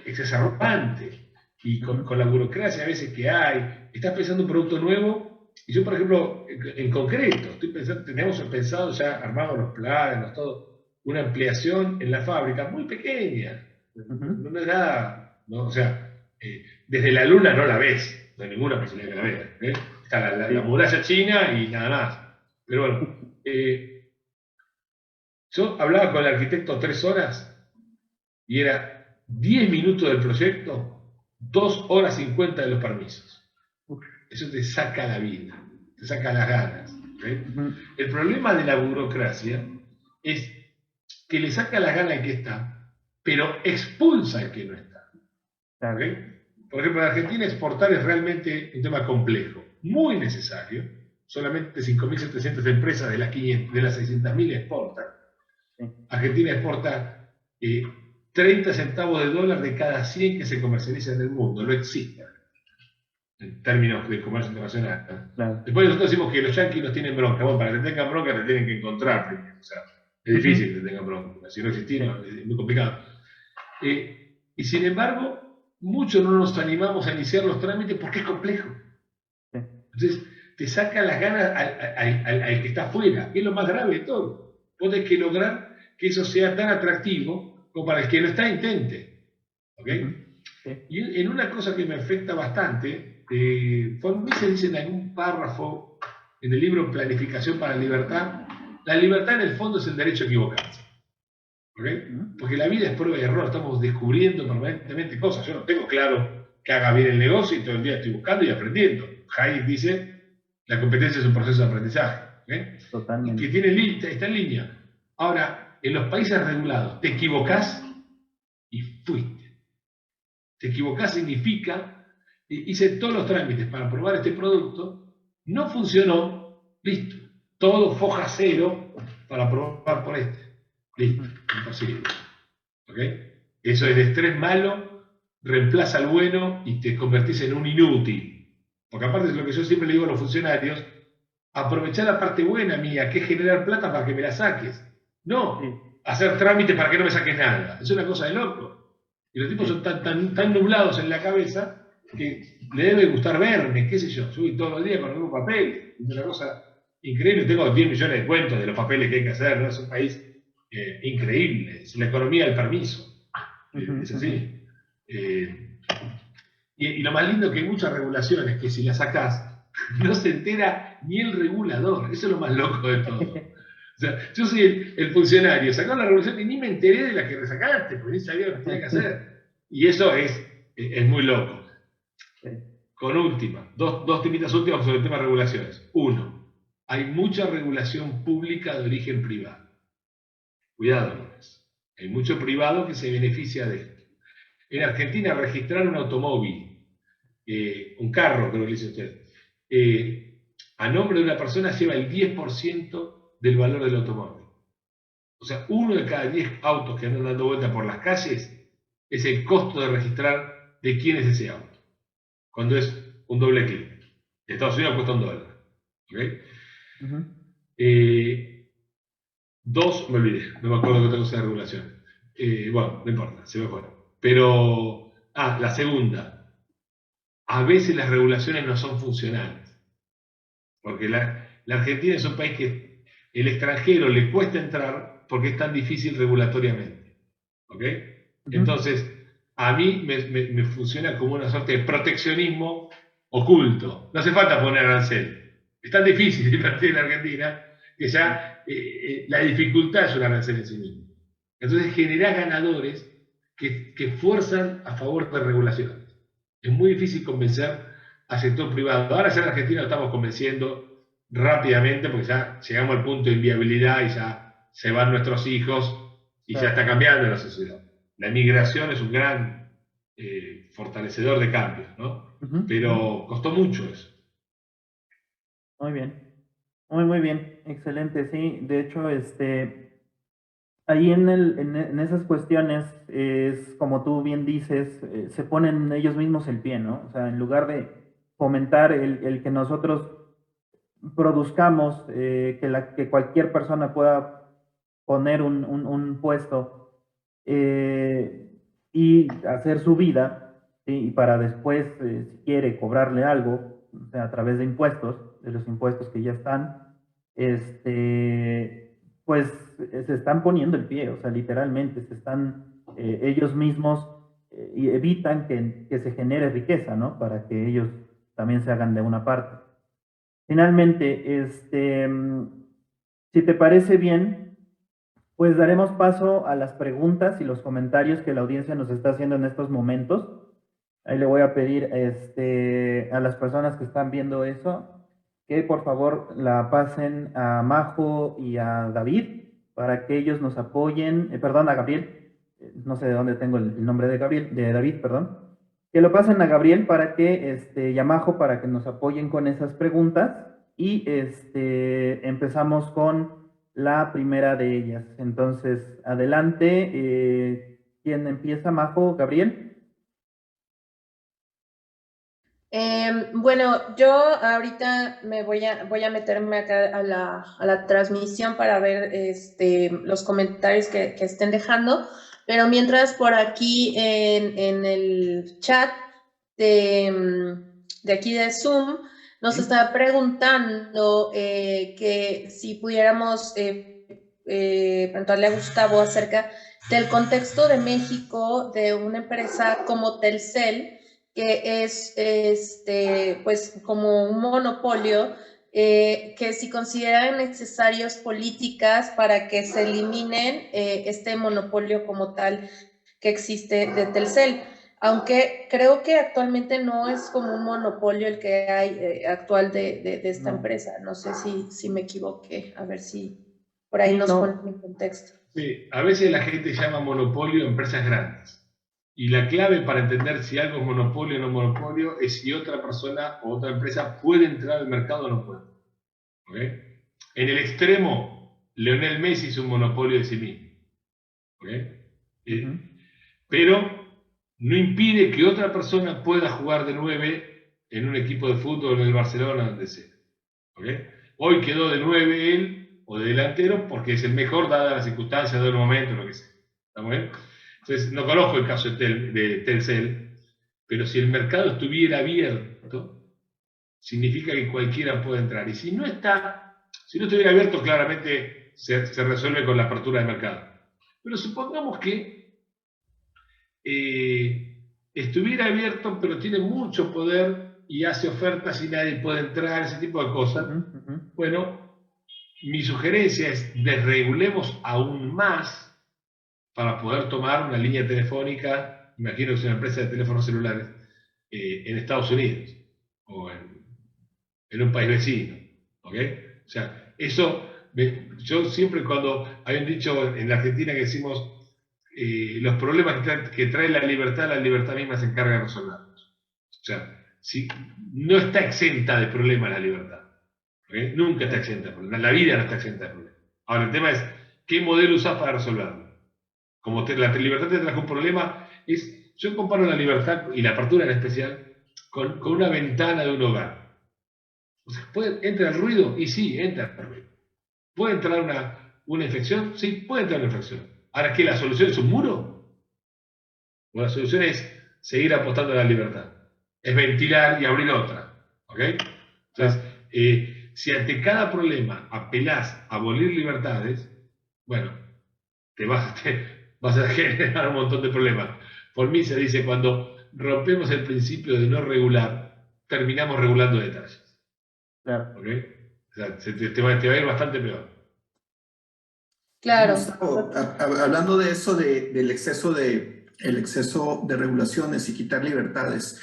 exacerbante, y con la burocracia a veces que hay, estás pensando un producto nuevo. Y yo, por ejemplo, en concreto, tenemos pensado ya, armado los planos, todo, una ampliación en la fábrica muy pequeña. No es nada, ¿no? O sea, desde la luna no la ves, no hay ninguna posibilidad que la veas. Está la muralla china y nada más. Pero bueno, yo hablaba con el arquitecto 3 horas y era 10 minutos del proyecto, 2 horas 50 de los permisos. Eso te saca la vida, te saca las ganas. El problema de la burocracia es que le saca las ganas al que está, pero expulsa al que no está. Por ejemplo, en Argentina exportar es realmente un tema complejo, muy necesario. Solamente 5.700 empresas de las 600.000 exportan. Argentina exporta 30 centavos de dólar de cada 100 que se comercializan en el mundo, no existe en términos de comercio internacional. Claro. Después nosotros decimos que los yanquis nos tienen bronca. Bueno, para que tengan bronca te tienen que encontrar primero. O sea, es difícil que tengan bronca. Si no existieron, es muy complicado. Y sin embargo, muchos no nos animamos a iniciar los trámites porque es complejo. Entonces, te saca las ganas al que está afuera, que es lo más grave de todo. Vos tenés que lograr que eso sea tan atractivo como para el que no está, intente. ¿Ok? Y en una cosa que me afecta bastante, por mí se dice en algún párrafo en el libro Planificación para la Libertad, la libertad en el fondo es el derecho a equivocarse. ¿Okay? Porque la vida es prueba y error, estamos descubriendo permanentemente cosas. Yo no tengo claro que haga bien el negocio y todo el día estoy buscando y aprendiendo. Hayek dice, la competencia es un proceso de aprendizaje. ¿Okay? Totalmente. Que está en línea. Ahora, en los países regulados, te equivocás y fuiste. Te equivocás significa, hice todos los trámites para probar este producto, no funcionó, listo. Todo foja cero para probar por este. Listo, imposible. ¿Ok? Eso es de estrés malo, reemplaza al bueno y te convertís en un inútil. Porque aparte de lo que yo siempre le digo a los funcionarios, aprovechar la parte buena mía, que es generar plata para que me la saques. No, hacer trámites para que no me saques nada. Es una cosa de loco. Y los tipos son tan nublados en la cabeza que le debe gustar verme, qué sé yo. Yo voy todos los días con el mismo papel. Es una cosa increíble. Tengo 10 millones de cuentos de los papeles que hay que hacer, ¿no? Es un país increíble. Es la economía del permiso. Es así. Y lo más lindo es que hay muchas regulaciones que si las sacás, No se entera ni el regulador. Eso es lo más loco de todo. O sea, yo soy el funcionario, sacaron la regulación y ni me enteré de la que resacaste, porque ni sabía lo que tenía que hacer. Y eso es muy loco.
Sí.
Con última, dos temitas últimas sobre el tema de regulaciones. Uno, hay mucha regulación pública de origen privado. Cuidado con eso. Hay mucho privado que se beneficia de esto. En Argentina, registrar un automóvil, un carro, creo que dice usted, a nombre de una persona lleva el 10% del valor del automóvil. O sea, 1 de cada 10 autos que andan dando vuelta por las calles es el costo de registrar de quién es ese auto. Cuando es un doble clic. En Estados Unidos cuesta $1. ¿Okay? Dos, me olvidé, no me acuerdo qué otra cosa de regulación. Bueno, no importa, se me fue. Pero, la segunda. A veces las regulaciones no son funcionales. Porque la Argentina es un país que el extranjero le cuesta entrar porque es tan difícil regulatoriamente. ¿Ok? Entonces, a mí me funciona como una suerte de proteccionismo oculto. No hace falta poner arancel. Es tan difícil invertir en Argentina que ya la dificultad es un arancel en sí mismo. Entonces genera ganadores que fuerzan a favor de regulaciones. Es muy difícil convencer al sector privado. Ahora ya en Argentina lo estamos convenciendo rápidamente porque ya llegamos al punto de inviabilidad y ya se van nuestros hijos y ya está cambiando la sociedad. La migración es un gran fortalecedor de cambios, ¿no? Pero costó mucho eso.
Muy bien. Muy bien. Excelente, sí. De hecho, ahí en esas cuestiones es como tú bien dices, se ponen ellos mismos el pie, ¿no? O sea, en lugar de fomentar el que nosotros produzcamos, que cualquier persona pueda poner un puesto y hacer su vida, ¿sí? Y para después, si quiere cobrarle algo, o sea, a través de impuestos, de los impuestos que ya están, pues se están poniendo el pie, o sea, literalmente, se están ellos mismos y evitan que se genere riqueza, ¿no? Para que ellos también se hagan de una parte. Finalmente, si te parece bien, pues daremos paso a las preguntas y los comentarios que la audiencia nos está haciendo en estos momentos. Ahí le voy a pedir a las personas que están viendo eso que por favor la pasen a Majo y a David para que ellos nos apoyen, perdón, a Gabriel, no sé de dónde tengo el nombre de Gabriel, de David, perdón, que lo pasen a Gabriel para que, y a Majo para que nos apoyen con esas preguntas y empezamos con la primera de ellas. Entonces, adelante, ¿quién empieza, Majo, Gabriel?
Bueno, yo ahorita voy a meterme acá a la transmisión para ver los comentarios que estén dejando, pero mientras por aquí en el chat de aquí de Zoom nos está preguntando que si pudiéramos preguntarle a Gustavo acerca del contexto de México de una empresa como Telcel, que es pues como un monopolio, que si consideran necesarias políticas para que se eliminen este monopolio como tal que existe de Telcel. Aunque creo que actualmente no es como un monopolio el que hay actual de esta empresa. No sé si me equivoqué, a ver si por ahí nos ponen en contexto.
Sí, a veces la gente llama monopolio a empresas grandes. Y la clave para entender si algo es monopolio o no monopolio es si otra persona o otra empresa puede entrar al mercado o no puede. ¿Okay? En el extremo, Lionel Messi es un monopolio de sí mismo. ¿Okay? Pero no impide que otra persona pueda jugar de 9 en un equipo de fútbol en el Barcelona, donde sea. ¿Okay? Hoy quedó de 9 él o de delantero porque es el mejor dadas las circunstancias del momento, lo que sea. ¿Está bien? Entonces, no conozco el caso de Telcel, pero si el mercado estuviera abierto, significa que cualquiera puede entrar. Y si no estuviera abierto, claramente se resuelve con la apertura del mercado. Pero supongamos que estuviera abierto, pero tiene mucho poder y hace ofertas y nadie puede entrar, ese tipo de cosas. Bueno, mi sugerencia es desregulemos aún más para poder tomar una línea telefónica, imagino que es una empresa de teléfonos celulares, en Estados Unidos o en un país vecino. ¿Ok? O sea, eso, yo siempre cuando hay un dicho en la Argentina que decimos, los problemas que trae la libertad misma se encarga de resolverlos. O sea, si, no está exenta de problemas la libertad. ¿Okay? Nunca está exenta de problemas. La vida no está exenta de problemas. Ahora, el tema es, ¿qué modelo usás para resolverlo? Como la libertad te trajo un problema, yo comparo la libertad y la apertura en especial con una ventana de un hogar. O sea, ¿entra el ruido? Y sí, entra el ruido. ¿Puede entrar una infección? Sí, puede entrar una infección. Ahora, ¿qué? ¿La solución es un muro? O la solución es seguir apostando a la libertad. Es ventilar y abrir otra. ¿Ok? Entonces, si ante cada problema apelás a abolir libertades, bueno, te vas a generar un montón de problemas. Por mí se dice, cuando rompemos el principio de no regular, terminamos regulando detalles.
Claro.
¿Ok? O sea, te va a ir bastante peor.
Claro.
Gustavo, hablando de eso, del exceso el exceso de regulaciones y quitar libertades,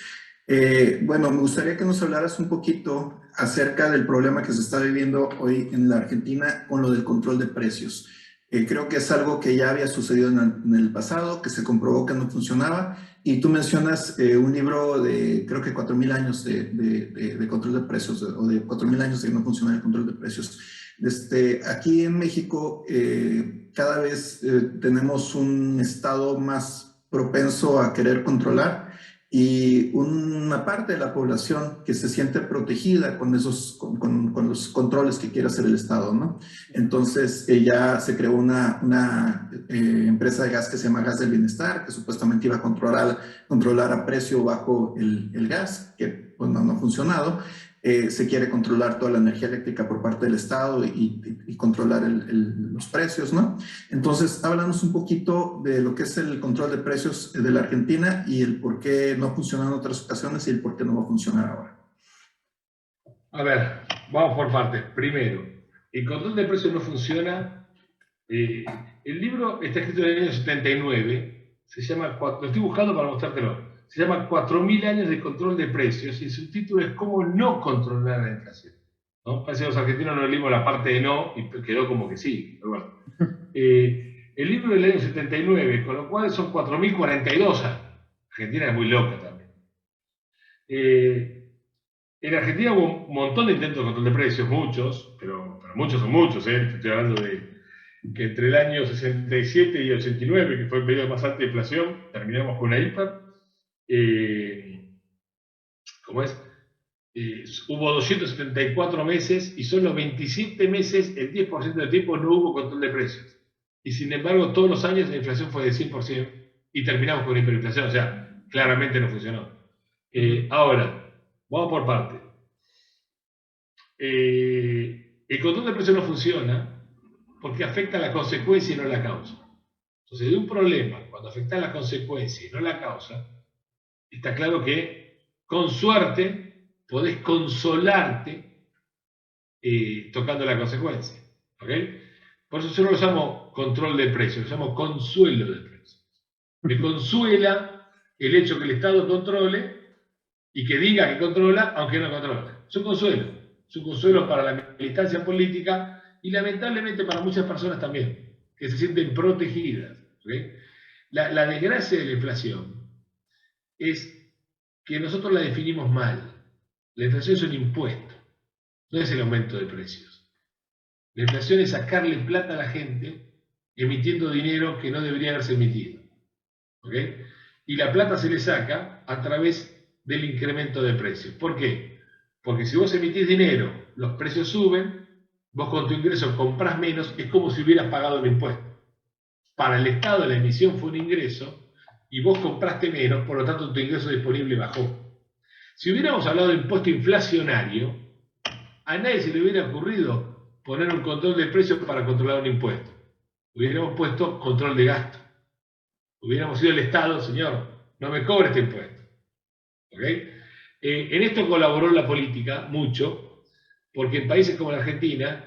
bueno, me gustaría que nos hablaras un poquito acerca del problema que se está viviendo hoy en la Argentina con lo del control de precios. Creo que es algo que ya había sucedido en el pasado, que se comprobó que no funcionaba, y tú mencionas un libro de, creo que 4.000 años de control de precios, o de 4.000 años de que no funciona el control de precios. Aquí en México cada vez tenemos un estado más propenso a querer controlar y una parte de la población que se siente protegida con los controles que quiere hacer el Estado, ¿no? Entonces ya se creó una empresa de gas que se llama Gas del Bienestar, que supuestamente iba a controlar a precio bajo el gas, que pues no ha funcionado. Se quiere controlar toda la energía eléctrica por parte del Estado y controlar los precios, ¿no? Entonces, háblanos un poquito de lo que es el control de precios de la Argentina y el por qué no funcionó en otras ocasiones y el por qué no va a funcionar ahora.
A ver, vamos por partes. Primero, el control de precios no funciona. El libro está escrito en el año 79, se llama, lo estoy buscando para mostrártelo, se llama 4.000 años de control de precios y su título es ¿Cómo no controlar la inflación? ¿No? Parece que los argentinos no leímos la parte de no y quedó como que sí, pero bueno. El libro del año 79, con lo cual son 4.042 años. Argentina es muy loca también. En Argentina hubo un montón de intentos de control de precios, muchos, pero muchos son muchos, estoy hablando de que entre el año 67 y 89, que fue el periodo más alto de inflación, terminamos con una hiper. ¿Cómo es? Hubo 274 meses y solo 27 meses, el 10% del tiempo no hubo control de precios. Y sin embargo, todos los años la inflación fue de 100% y terminamos con hiperinflación, o sea, claramente no funcionó. Ahora, vamos por parte. El control de precios no funciona porque afecta a la consecuencia y no a la causa. Entonces, de un problema, cuando afecta a la consecuencia y no a la causa, está claro que, con suerte, podés consolarte tocando la consecuencia. ¿Ok? Por eso yo no lo llamo control de precios, lo llamo consuelo de precios. Me consuela el hecho que el Estado controle y que diga que controla, aunque no controle. Es un consuelo. Es un consuelo para la militancia política y lamentablemente para muchas personas también, que se sienten protegidas. ¿Okay? La desgracia de la inflación es que nosotros la definimos mal. La inflación es un impuesto, no es el aumento de precios. La inflación es sacarle plata a la gente emitiendo dinero que no debería haberse emitido. ¿Okay? Y la plata se le saca a través del incremento de precios. ¿Por qué? Porque si vos emitís dinero, los precios suben, vos con tu ingreso comprás menos, es como si hubieras pagado un impuesto. Para el Estado la emisión fue un ingreso y vos compraste menos, por lo tanto tu ingreso disponible bajó. Si hubiéramos hablado de impuesto inflacionario, a nadie se le hubiera ocurrido poner un control de precios para controlar un impuesto. Hubiéramos puesto control de gasto. Hubiéramos sido el Estado, señor, no me cobre este impuesto. ¿Okay? En esto colaboró la política mucho, porque en países como la Argentina,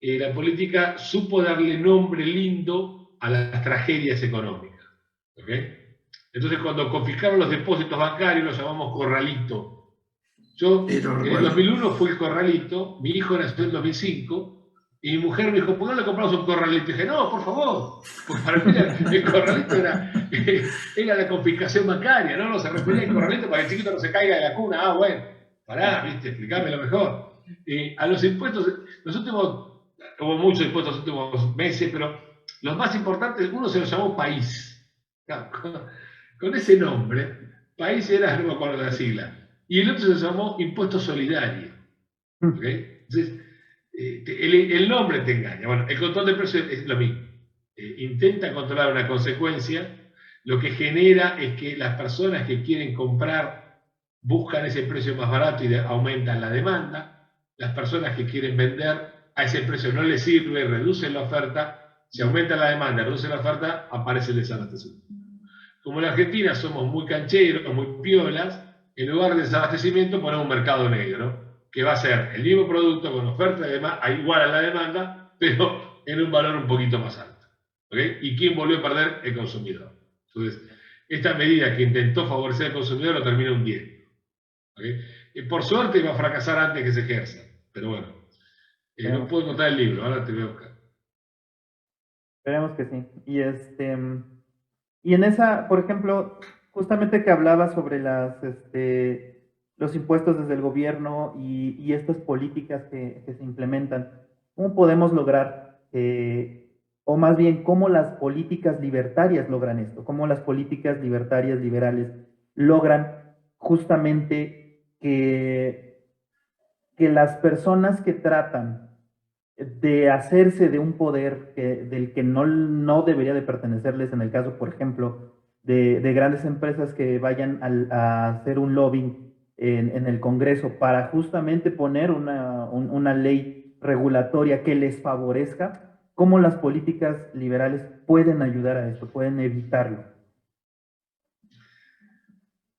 la política supo darle nombre lindo a las tragedias económicas. ¿Okay? Entonces, cuando confiscaron los depósitos bancarios, los llamamos corralito. Yo,
Sí, lo
en el
recuerdo.
2001 fui el corralito, mi hijo nació en 2005, y mi mujer me dijo, ¿por qué no le compramos un corralito? Y dije, no, por favor, porque para mí el corralito era la confiscación bancaria, ¿no? No se refería al corralito para que el chiquito no se caiga de la cuna. Ah, bueno, pará, viste, explícamelo mejor. A los impuestos, hubo muchos impuestos en los últimos meses, pero los más importantes, uno se los llamó país. Con ese nombre, país era, no me acuerdo de la sigla, y el otro se llamó impuesto solidario. ¿Okay? Entonces, el nombre te engaña. Bueno, el control de precios es lo mismo. Intenta controlar una consecuencia, lo que genera es que las personas que quieren comprar buscan ese precio más barato y aumentan la demanda. Las personas que quieren vender a ese precio no les sirve, reducen la oferta. Si aumenta la demanda, reduce la oferta, aparece el desabastecimiento. Como en la Argentina somos muy cancheros, muy piolas, en lugar de desabastecimiento ponemos un mercado negro, que va a ser el mismo producto con oferta igual a la demanda, pero en un valor un poquito más alto. ¿Okay? ¿Y quién volvió a perder? El consumidor. Entonces, esta medida que intentó favorecer al consumidor lo termina hundiendo. ¿Okay? Por suerte va a fracasar antes que se ejerza, pero bueno, no puedo encontrar el libro, ahora te voy a buscar.
Esperemos que sí. Y en esa, por ejemplo, justamente que hablaba sobre los impuestos desde el gobierno y estas políticas que se implementan, ¿cómo podemos lograr, o más bien, cómo las políticas libertarias logran esto? ¿Cómo las políticas libertarias, liberales, logran justamente que las personas que tratan de hacerse de un poder del que no debería de pertenecerles, en el caso, por ejemplo, de grandes empresas que vayan a hacer un lobbying en el Congreso para justamente poner una ley regulatoria que les favorezca? ¿Cómo las políticas liberales pueden ayudar a esto, pueden evitarlo?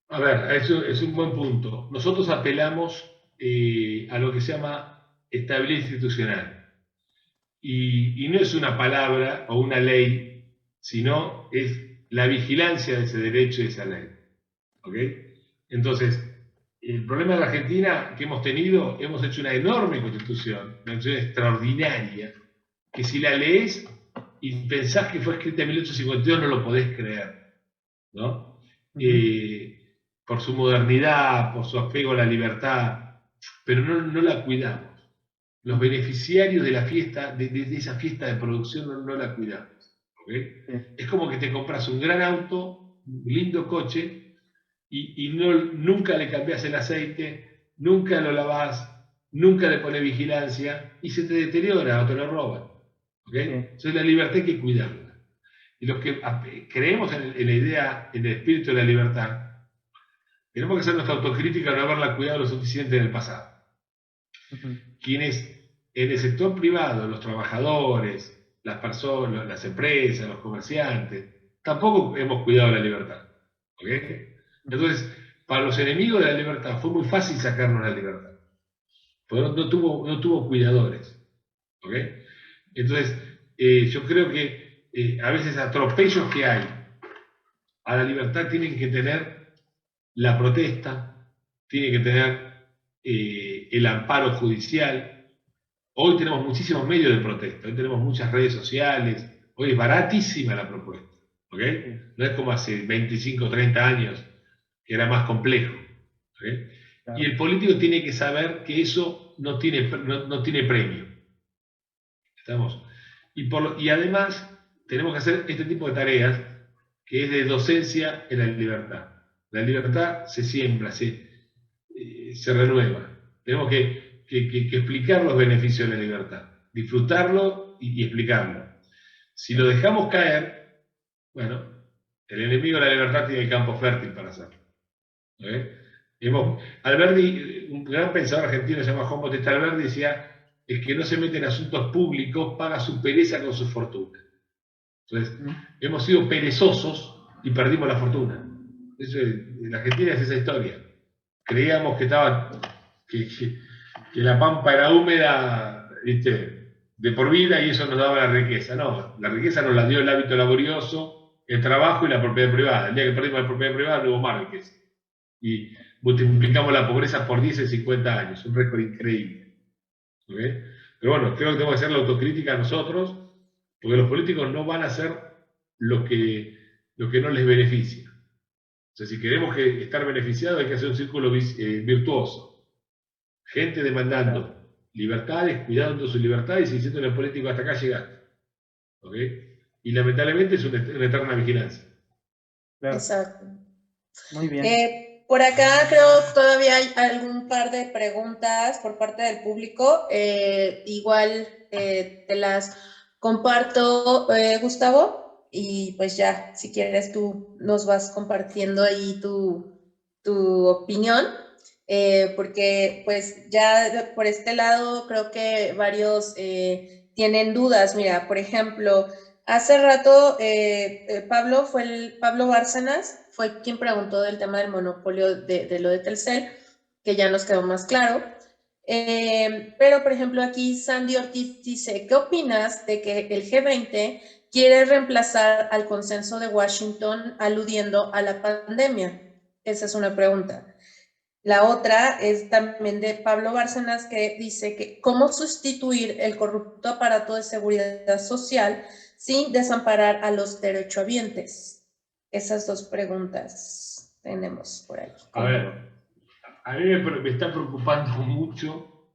A ver, eso es un buen punto. Nosotros apelamos a lo que se llama estabilidad institucional. Y no es una palabra o una ley, sino es la vigilancia de ese derecho y de esa ley. ¿Ok? Entonces, el problema de la Argentina que hemos tenido, hemos hecho una enorme constitución, una constitución extraordinaria, que si la lees y pensás que fue escrita en 1852 no lo podés creer, ¿no? Por su modernidad, por su apego a la libertad, pero no la cuidamos. Los beneficiarios de la fiesta, de esa fiesta de producción, no la cuidamos. ¿Okay? Sí. Es como que te compras un gran auto, un lindo coche, y nunca le cambias el aceite, nunca lo lavás, nunca le pones vigilancia, y se te deteriora o te lo roban. ¿Okay? Sí. Entonces la libertad hay que cuidarla. Y los que creemos en la idea, en el espíritu de la libertad, tenemos que hacer nuestra autocrítica de no haberla cuidado lo suficiente en el pasado. Quienes en el sector privado, los trabajadores, las personas, las empresas, los comerciantes, tampoco hemos cuidado la libertad. ¿Okay? Entonces, para los enemigos de la libertad fue muy fácil sacarnos la libertad. Porque no tuvo cuidadores. ¿Okay? Entonces, yo creo que a veces atropellos que hay a la libertad tienen que tener la protesta, tiene que tener el amparo judicial. Hoy tenemos muchísimos medios de protesta, hoy tenemos muchas redes sociales, hoy es baratísima la propuesta, ¿okay? No es como hace 25 o 30 años, que era más complejo. ¿Okay? Claro. Y el político tiene que saber que eso no tiene premio. ¿Estamos? Y además tenemos que hacer este tipo de tareas, que es de docencia en la libertad. La libertad se siembra, se renueva. Tenemos que explicar los beneficios de la libertad, disfrutarlo y explicarlo. Si lo dejamos caer, bueno, el enemigo de la libertad tiene el campo fértil para hacerlo. Alberdi, un gran pensador argentino se llama Juan Bautista Alberdi, decía: el que no se mete en asuntos públicos paga su pereza con su fortuna. Entonces, hemos sido perezosos y perdimos la fortuna. En la Argentina es esa historia. creíamos que que la pampa era húmeda, ¿viste?, de por vida y eso nos daba la riqueza. No, la riqueza nos la dio el hábito laborioso, el trabajo y la propiedad privada. El día que perdimos la propiedad privada no hubo más riqueza. Y multiplicamos la pobreza por 10 en 50 años, un récord increíble. ¿Okay? Pero bueno, creo que tenemos que hacer la autocrítica nosotros, porque los políticos no van a hacer lo que no les beneficia. O sea, si queremos estar beneficiados hay que hacer un círculo virtuoso. Gente demandando libertades, cuidando sus libertades y diciendo al político hasta acá llegaste. ¿Okay? Y lamentablemente es una eterna vigilancia.
Claro.
Exacto.
Muy bien.
Por acá creo que todavía hay algún par de preguntas por parte del público. Igual te las comparto, Gustavo, y pues ya, si quieres tú nos vas compartiendo ahí tu opinión, porque pues ya por este lado creo que varios tienen dudas. Mira, por ejemplo, hace rato Pablo Bárcenas fue quien preguntó del tema del monopolio de lo de Telcel, que ya nos quedó más claro. Pero, por ejemplo, aquí Sandy Ortiz dice, ¿qué opinas de que el G20 quiere reemplazar al consenso de Washington aludiendo a la pandemia? Esa es una pregunta. La otra es también de Pablo Bárcenas, que dice que cómo sustituir el corrupto aparato de seguridad social sin desamparar a los derechohabientes. Esas dos preguntas tenemos por ahí.
A ver, a mí me está preocupando mucho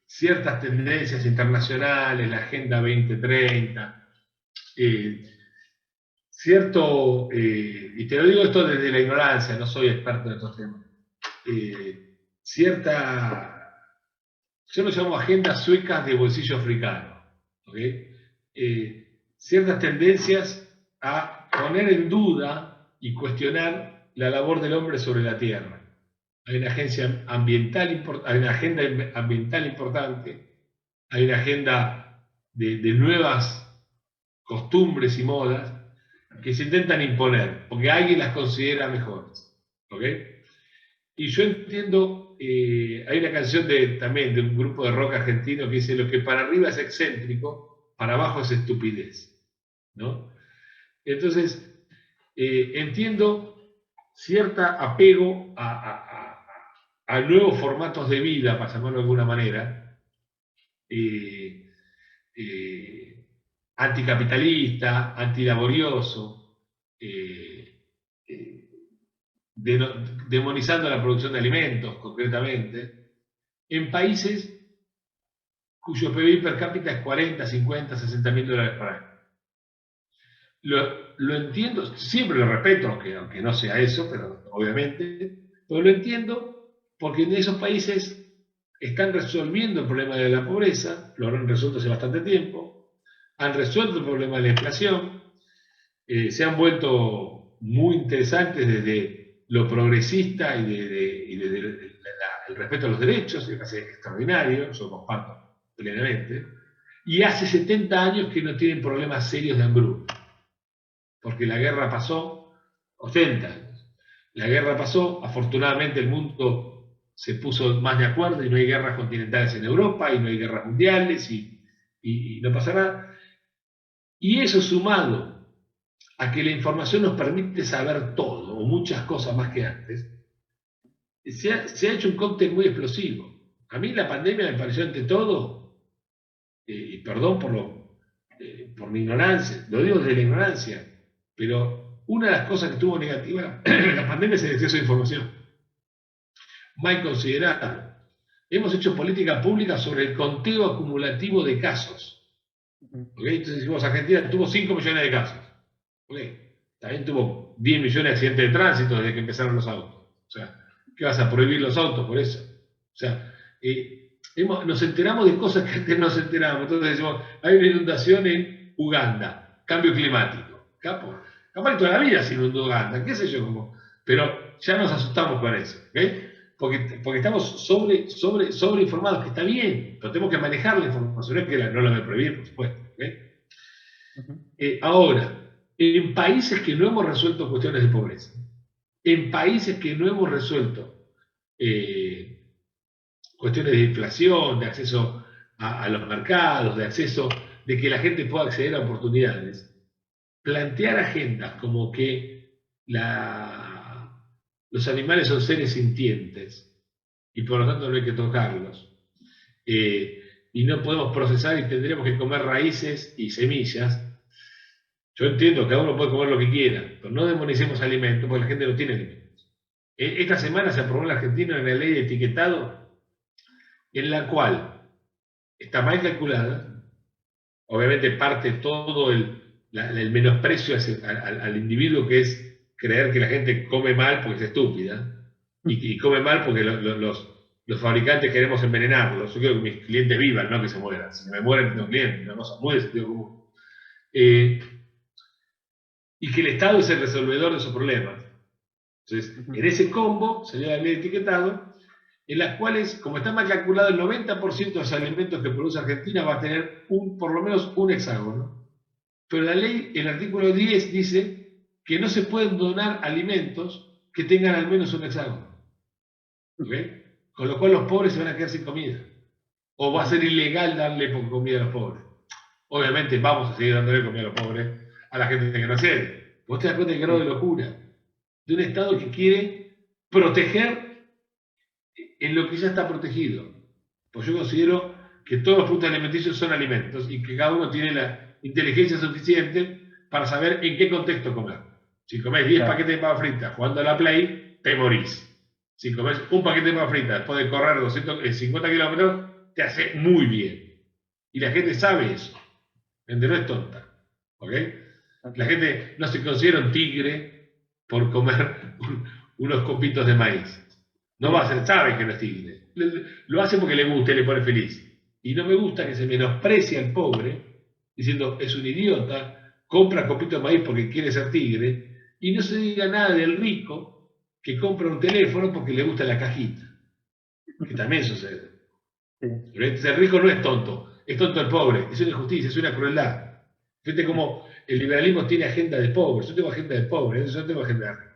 ciertas tendencias internacionales, la Agenda 2030, y te lo digo esto desde la ignorancia, no soy experto en estos temas, yo lo llamo agendas suecas de bolsillo africano, ¿okay? Ciertas tendencias a poner en duda y cuestionar la labor del hombre sobre la tierra. Hay una agenda ambiental importante, hay una agenda de nuevas costumbres y modas que se intentan imponer, porque alguien las considera mejores. ¿Okay? Y yo entiendo, hay una canción también de un grupo de rock argentino que dice: lo que para arriba es excéntrico, para abajo es estupidez. ¿No? Entonces, entiendo cierta apego a nuevos formatos de vida, para llamarlo de alguna manera, anticapitalista, antilaborioso, demonizando la producción de alimentos, concretamente, en países cuyo PBI per cápita es 40, 50, 60 mil dólares por año. Lo entiendo, siempre lo respeto, aunque no sea eso, pero obviamente, pero lo entiendo porque en esos países están resolviendo el problema de la pobreza, lo han resuelto hace bastante tiempo, han resuelto el problema de la inflación, se han vuelto muy interesantes desde lo progresista y desde el respeto a los derechos, que es extraordinario, yo comparto plenamente, y hace 70 años que no tienen problemas serios de hambruna, porque la guerra pasó, 80 años, la guerra pasó, afortunadamente el mundo se puso más de acuerdo y no hay guerras continentales en Europa y no hay guerras mundiales y no pasa nada. Y eso sumado a que la información nos permite saber todo, o muchas cosas más que antes, se ha hecho un cóctel muy explosivo. A mí la pandemia me pareció ante todo, y perdón por mi ignorancia, lo digo desde la ignorancia, pero una de las cosas que tuvo negativa la pandemia es el exceso de información. Más considerable. Hemos hecho política pública sobre el conteo acumulativo de casos. ¿Okay? Entonces decimos, Argentina tuvo 5 millones de casos. ¿Okay? También tuvo 10 millones de accidentes de tránsito desde que empezaron los autos. O sea, ¿qué vas a prohibir los autos por eso? O sea, nos enteramos de cosas que antes no nos enterábamos. Entonces decimos, hay una inundación en Uganda, cambio climático. Capaz toda la vida se inundó Uganda, qué sé yo, como. Pero ya nos asustamos con eso. ¿Okay? Porque estamos sobreinformados, que está bien, pero tenemos que manejar la información, no la voy a prohibir, por supuesto. ¿Okay? Ahora, en países que no hemos resuelto cuestiones de pobreza, en países que no hemos resuelto cuestiones de inflación, de acceso a los mercados, de acceso, de que la gente pueda acceder a oportunidades, plantear agendas como que los animales son seres sintientes y por lo tanto no hay que tocarlos. Y no podemos procesar y tendríamos que comer raíces y semillas. Yo entiendo que cada uno puede comer lo que quiera, pero no demonicemos alimentos porque la gente no tiene alimentos. Esta semana se aprobó en la Argentina una ley de etiquetado en la cual está mal calculada, obviamente parte todo el menosprecio al individuo, que es creer que la gente come mal porque es estúpida, y come mal porque los fabricantes queremos envenenarlos. Yo quiero que mis clientes vivan, no que se mueran. Si me mueren, tengo clientes, una cosa muy de sentido común. Y que el Estado es el resolvedor de esos problemas. Entonces, en ese combo salió la ley de etiquetado, en las cuales, como está mal calculado, el 90% de los alimentos que produce Argentina va a tener por lo menos un hexágono. Pero la ley, el artículo 10, dice que no se pueden donar alimentos que tengan al menos un hexágono. ¿Okay? Con lo cual los pobres se van a quedar sin comida. O va a ser ilegal darle comida a los pobres. Obviamente vamos a seguir dándole comida a los pobres a la gente que no accede. Vos te das cuenta del grado de locura de un Estado que quiere proteger en lo que ya está protegido. Pues yo considero que todos los productos alimenticios son alimentos y que cada uno tiene la inteligencia suficiente para saber en qué contexto comer. Si comés 10 paquetes de papas fritas jugando a la Play, te morís. Si comés un paquete de papas fritas después de correr 50 kilómetros, te hace muy bien. Y la gente sabe eso. La gente no es tonta. ¿Okay? La gente no se considera un tigre por comer unos copitos de maíz. No va a ser, sabe que no es tigre. Lo hace porque le gusta y le pone feliz. Y no me gusta que se menosprecie al pobre diciendo es un idiota, compra copitos de maíz porque quiere ser tigre, y no se diga nada del rico que compra un teléfono porque le gusta la cajita. Que también sucede. Sí. El rico no es tonto el pobre. Es una injusticia, es una crueldad. Fíjate cómo el liberalismo tiene agenda de pobres. Yo tengo agenda de pobres, yo no tengo agenda de rico.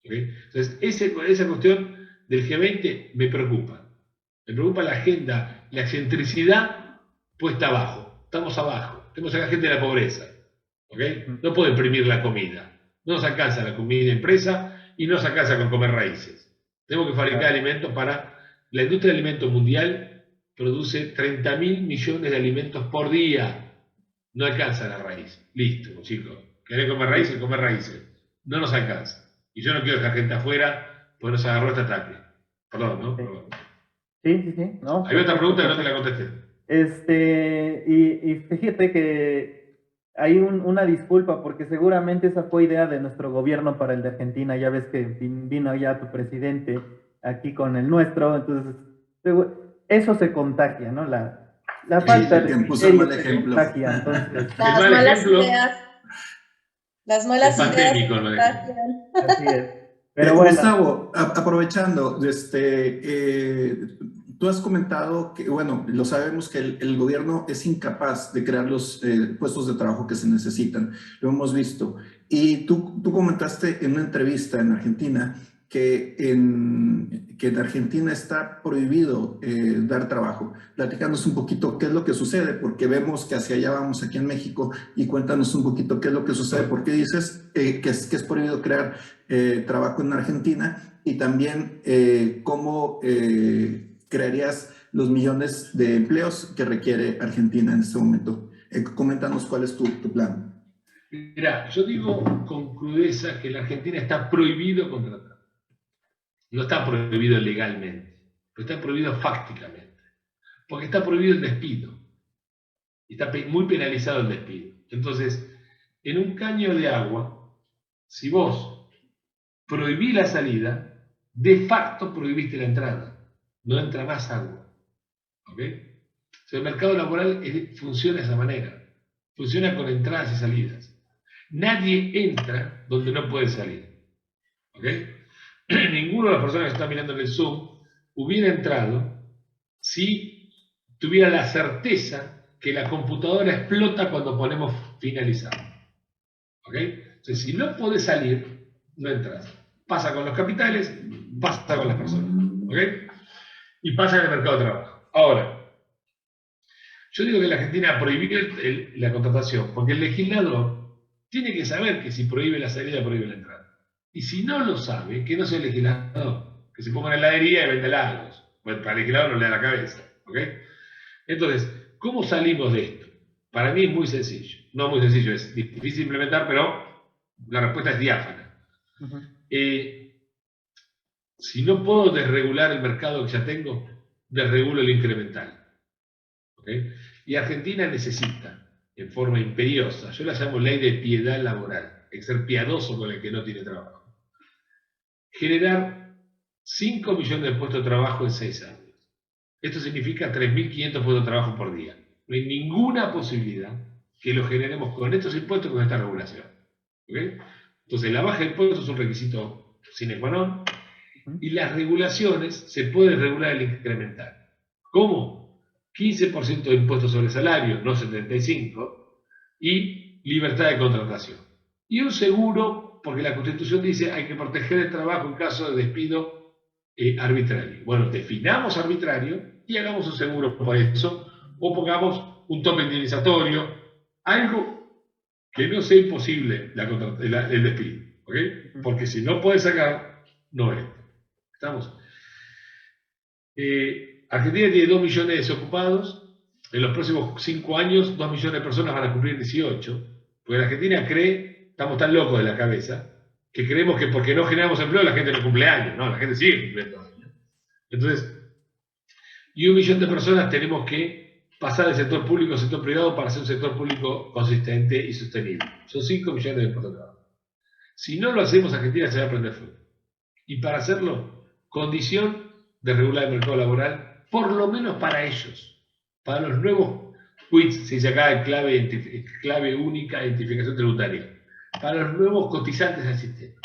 ¿Okay? Entonces, esa cuestión del G20 me preocupa. Me preocupa la agenda, la excentricidad puesta abajo. Estamos abajo. Tenemos a la gente de la pobreza. ¿Okay? No puedo imprimir la comida. No nos alcanza la comida impresa y no nos alcanza con comer raíces. Tenemos que fabricar alimentos para... La industria de alimentos mundial produce 30.000 millones de alimentos por día. No alcanza la raíz. Listo, chicos. ¿Querés comer raíces? Comer raíces. No nos alcanza. Y yo no quiero dejar gente afuera, pues nos agarró este ataque. Perdón, ¿no? Perdón.
Sí. No,
hay otra pregunta que no te la contesté.
Y fíjate que hay una disculpa, porque seguramente esa fue idea de nuestro gobierno para el de Argentina. Ya ves que vino ya tu presidente aquí con el nuestro, entonces eso se contagia, ¿no? La falta de criterio se contagia. Entonces,
las malas ideas. Las malas ideas.
Así es. Pero bueno.
Gustavo, aprovechando, tú has comentado que, bueno, lo sabemos que el gobierno es incapaz de crear los puestos de trabajo que se necesitan, lo hemos visto. Y tú comentaste en una entrevista en Argentina que en Argentina está prohibido dar trabajo. Platícanos un poquito qué es lo que sucede, porque vemos que hacia allá vamos aquí en México, y cuéntanos un poquito qué es lo que sucede, por qué dices que es prohibido crear trabajo en Argentina, y también cómo crearías los millones de empleos que requiere Argentina en este momento. Coméntanos cuál es tu plan.
Mira, yo digo con crudeza que en la Argentina está prohibido contratar. No está prohibido legalmente, pero está prohibido fácticamente. Porque está prohibido el despido. Está muy penalizado el despido. Entonces, en un caño de agua, si vos prohibís la salida, de facto prohibiste la entrada. No entra más agua. ¿Ok? O sea, el mercado laboral funciona de esa manera. Funciona con entradas y salidas. Nadie entra donde no puede salir. ¿Ok? Ninguno de las personas que están mirando en el Zoom hubiera entrado si tuviera la certeza que la computadora explota cuando ponemos finalizar. ¿Ok? Entonces, si no podés salir, no entras. pasa con los capitales, pasa con las personas, ¿ok? Y pasa en el mercado de trabajo. Ahora, yo digo que la Argentina prohibió la contratación porque el legislador tiene que saber que si prohíbe la salida, prohíbe la entrada. Y si no lo sabe, que no sea el legislador, que se ponga en la heladería y venda helados. Bueno, para el legislador no le da la cabeza, ¿ok? Entonces, ¿cómo salimos de esto? Para mí es muy sencillo. No muy sencillo, es difícil de implementar, pero la respuesta es diáfana. Si no puedo desregular el mercado que ya tengo, desregulo el incremental. ¿Okay? Y Argentina necesita, en forma imperiosa, yo la llamo ley de piedad laboral, hay que ser piadoso con el que no tiene trabajo, generar 5 millones de puestos de trabajo en 6 años. Esto significa 3.500 puestos de trabajo por día. No hay ninguna posibilidad que lo generemos con estos impuestos, con esta regulación. ¿Okay? Entonces, la baja de impuestos es un requisito sine qua non, y las regulaciones se pueden regular el incremental. ¿Cómo? 15% de impuestos sobre salario, no 75%, y libertad de contratación. Y un seguro, porque la Constitución dice hay que proteger el trabajo en caso de despido arbitrario. Bueno, definamos arbitrario y hagamos un seguro por eso, o pongamos un tope indemnizatorio, algo que no sea imposible el despido, ¿okay? Porque si no puede sacar, no es. ¿Estamos? Argentina tiene 2 millones de desocupados. En los próximos 5 años, 2 millones de personas van a cumplir 18. Porque la Argentina cree, estamos tan locos de la cabeza, que creemos que porque no generamos empleo la gente no cumple años. No, la gente sigue cumpliendo años. Entonces, y 1 millón de personas tenemos que pasar del sector público al sector privado para hacer un sector público consistente y sostenible. Son 5 millones de puestos de trabajo. Si no lo hacemos, Argentina se va a prender fuego. Y para hacerlo, condición de regular el mercado laboral, por lo menos para ellos, para los nuevos quits, se dice acá clave única de identificación tributaria, para los nuevos cotizantes del sistema.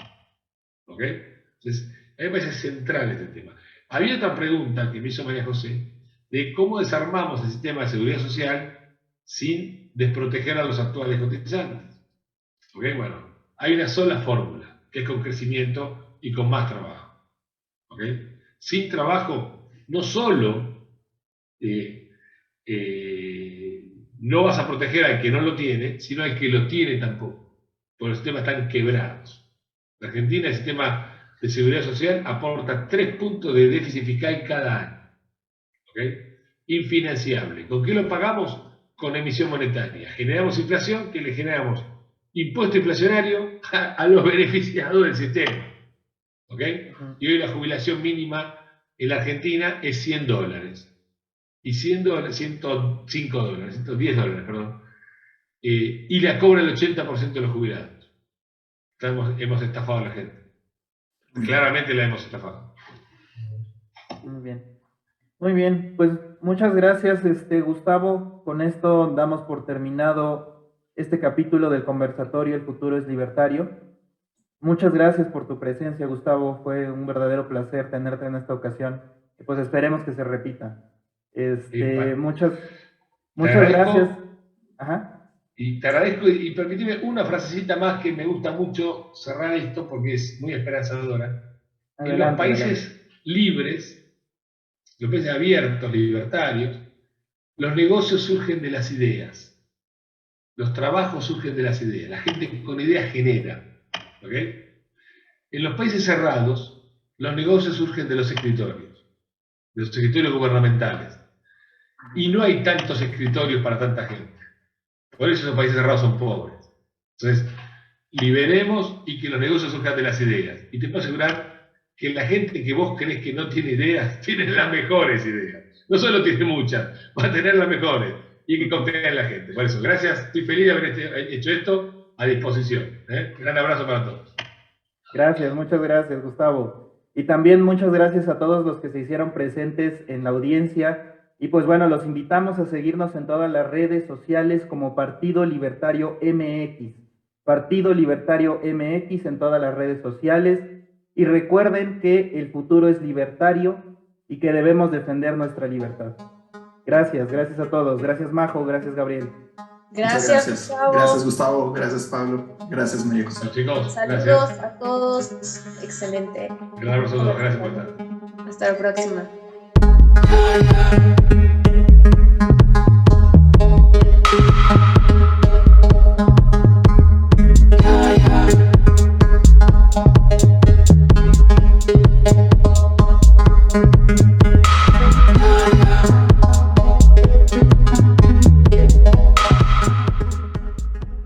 ¿Ok? Entonces, a mí me parece central este tema. Había otra pregunta que me hizo María José, de cómo desarmamos el sistema de seguridad social sin desproteger a los actuales cotizantes. ¿Ok? Bueno, hay una sola fórmula, que es con crecimiento y con más trabajo. ¿Ok? Sin trabajo, no solo no vas a proteger al que no lo tiene, sino al que lo tiene tampoco, porque los sistemas están quebrados. La Argentina, el sistema de seguridad social, aporta 3 puntos de déficit fiscal cada año. ¿Ok? Infinanciable. ¿Con qué lo pagamos? Con emisión monetaria. Generamos inflación, que le generamos impuesto inflacionario a los beneficiados del sistema. ¿Ok? Y hoy la jubilación mínima en la Argentina es $100. Y 105 dólares, 110 dólares, perdón. Y la cobra el 80% de los jubilados. Hemos estafado a la gente. Claramente la hemos estafado.
Muy bien. Muy bien, pues muchas gracias, Gustavo. Con esto damos por terminado este capítulo del conversatorio El futuro es libertario. Muchas gracias por tu presencia, Gustavo. Fue un verdadero placer tenerte en esta ocasión. Y pues esperemos que se repita. Muchas gracias. Ajá.
Y te agradezco, y permíteme una frasecita más que me gusta mucho cerrar esto porque es muy esperanzadora. En los países libres, los países abiertos, libertarios, los negocios surgen de las ideas. Los trabajos surgen de las ideas. La gente con ideas genera. ¿Ok? En los países cerrados, los negocios surgen de los escritorios gubernamentales. Y no hay tantos escritorios para tanta gente. Por eso esos países cerrados son pobres. Entonces, liberemos y que los negocios surjan de las ideas. Y te puedo asegurar que la gente que vos crees que no tiene ideas, tiene las mejores ideas. No solo tiene muchas, va a tener las mejores. Y hay que confiar en la gente. Por eso, gracias. Estoy feliz de haber hecho esto a disposición. Gran abrazo para todos.
Gracias, muchas gracias, Gustavo. Y también muchas gracias a todos los que se hicieron presentes en la audiencia. Y pues bueno, los invitamos a seguirnos en todas las redes sociales como Partido Libertario MX. Partido Libertario MX en todas las redes sociales. Y recuerden que el futuro es libertario y que debemos defender nuestra libertad. Gracias a todos. Gracias, Majo. Gracias, Gabriel.
Gracias,
Muchas
Gustavo.
Gracias, Gustavo. Gracias, Pablo. Gracias, María José.
Bueno, chicos,
Saludos
gracias.
a todos. Excelente.
Gran abrazo a todos. Gracias por estar.
Hasta la próxima.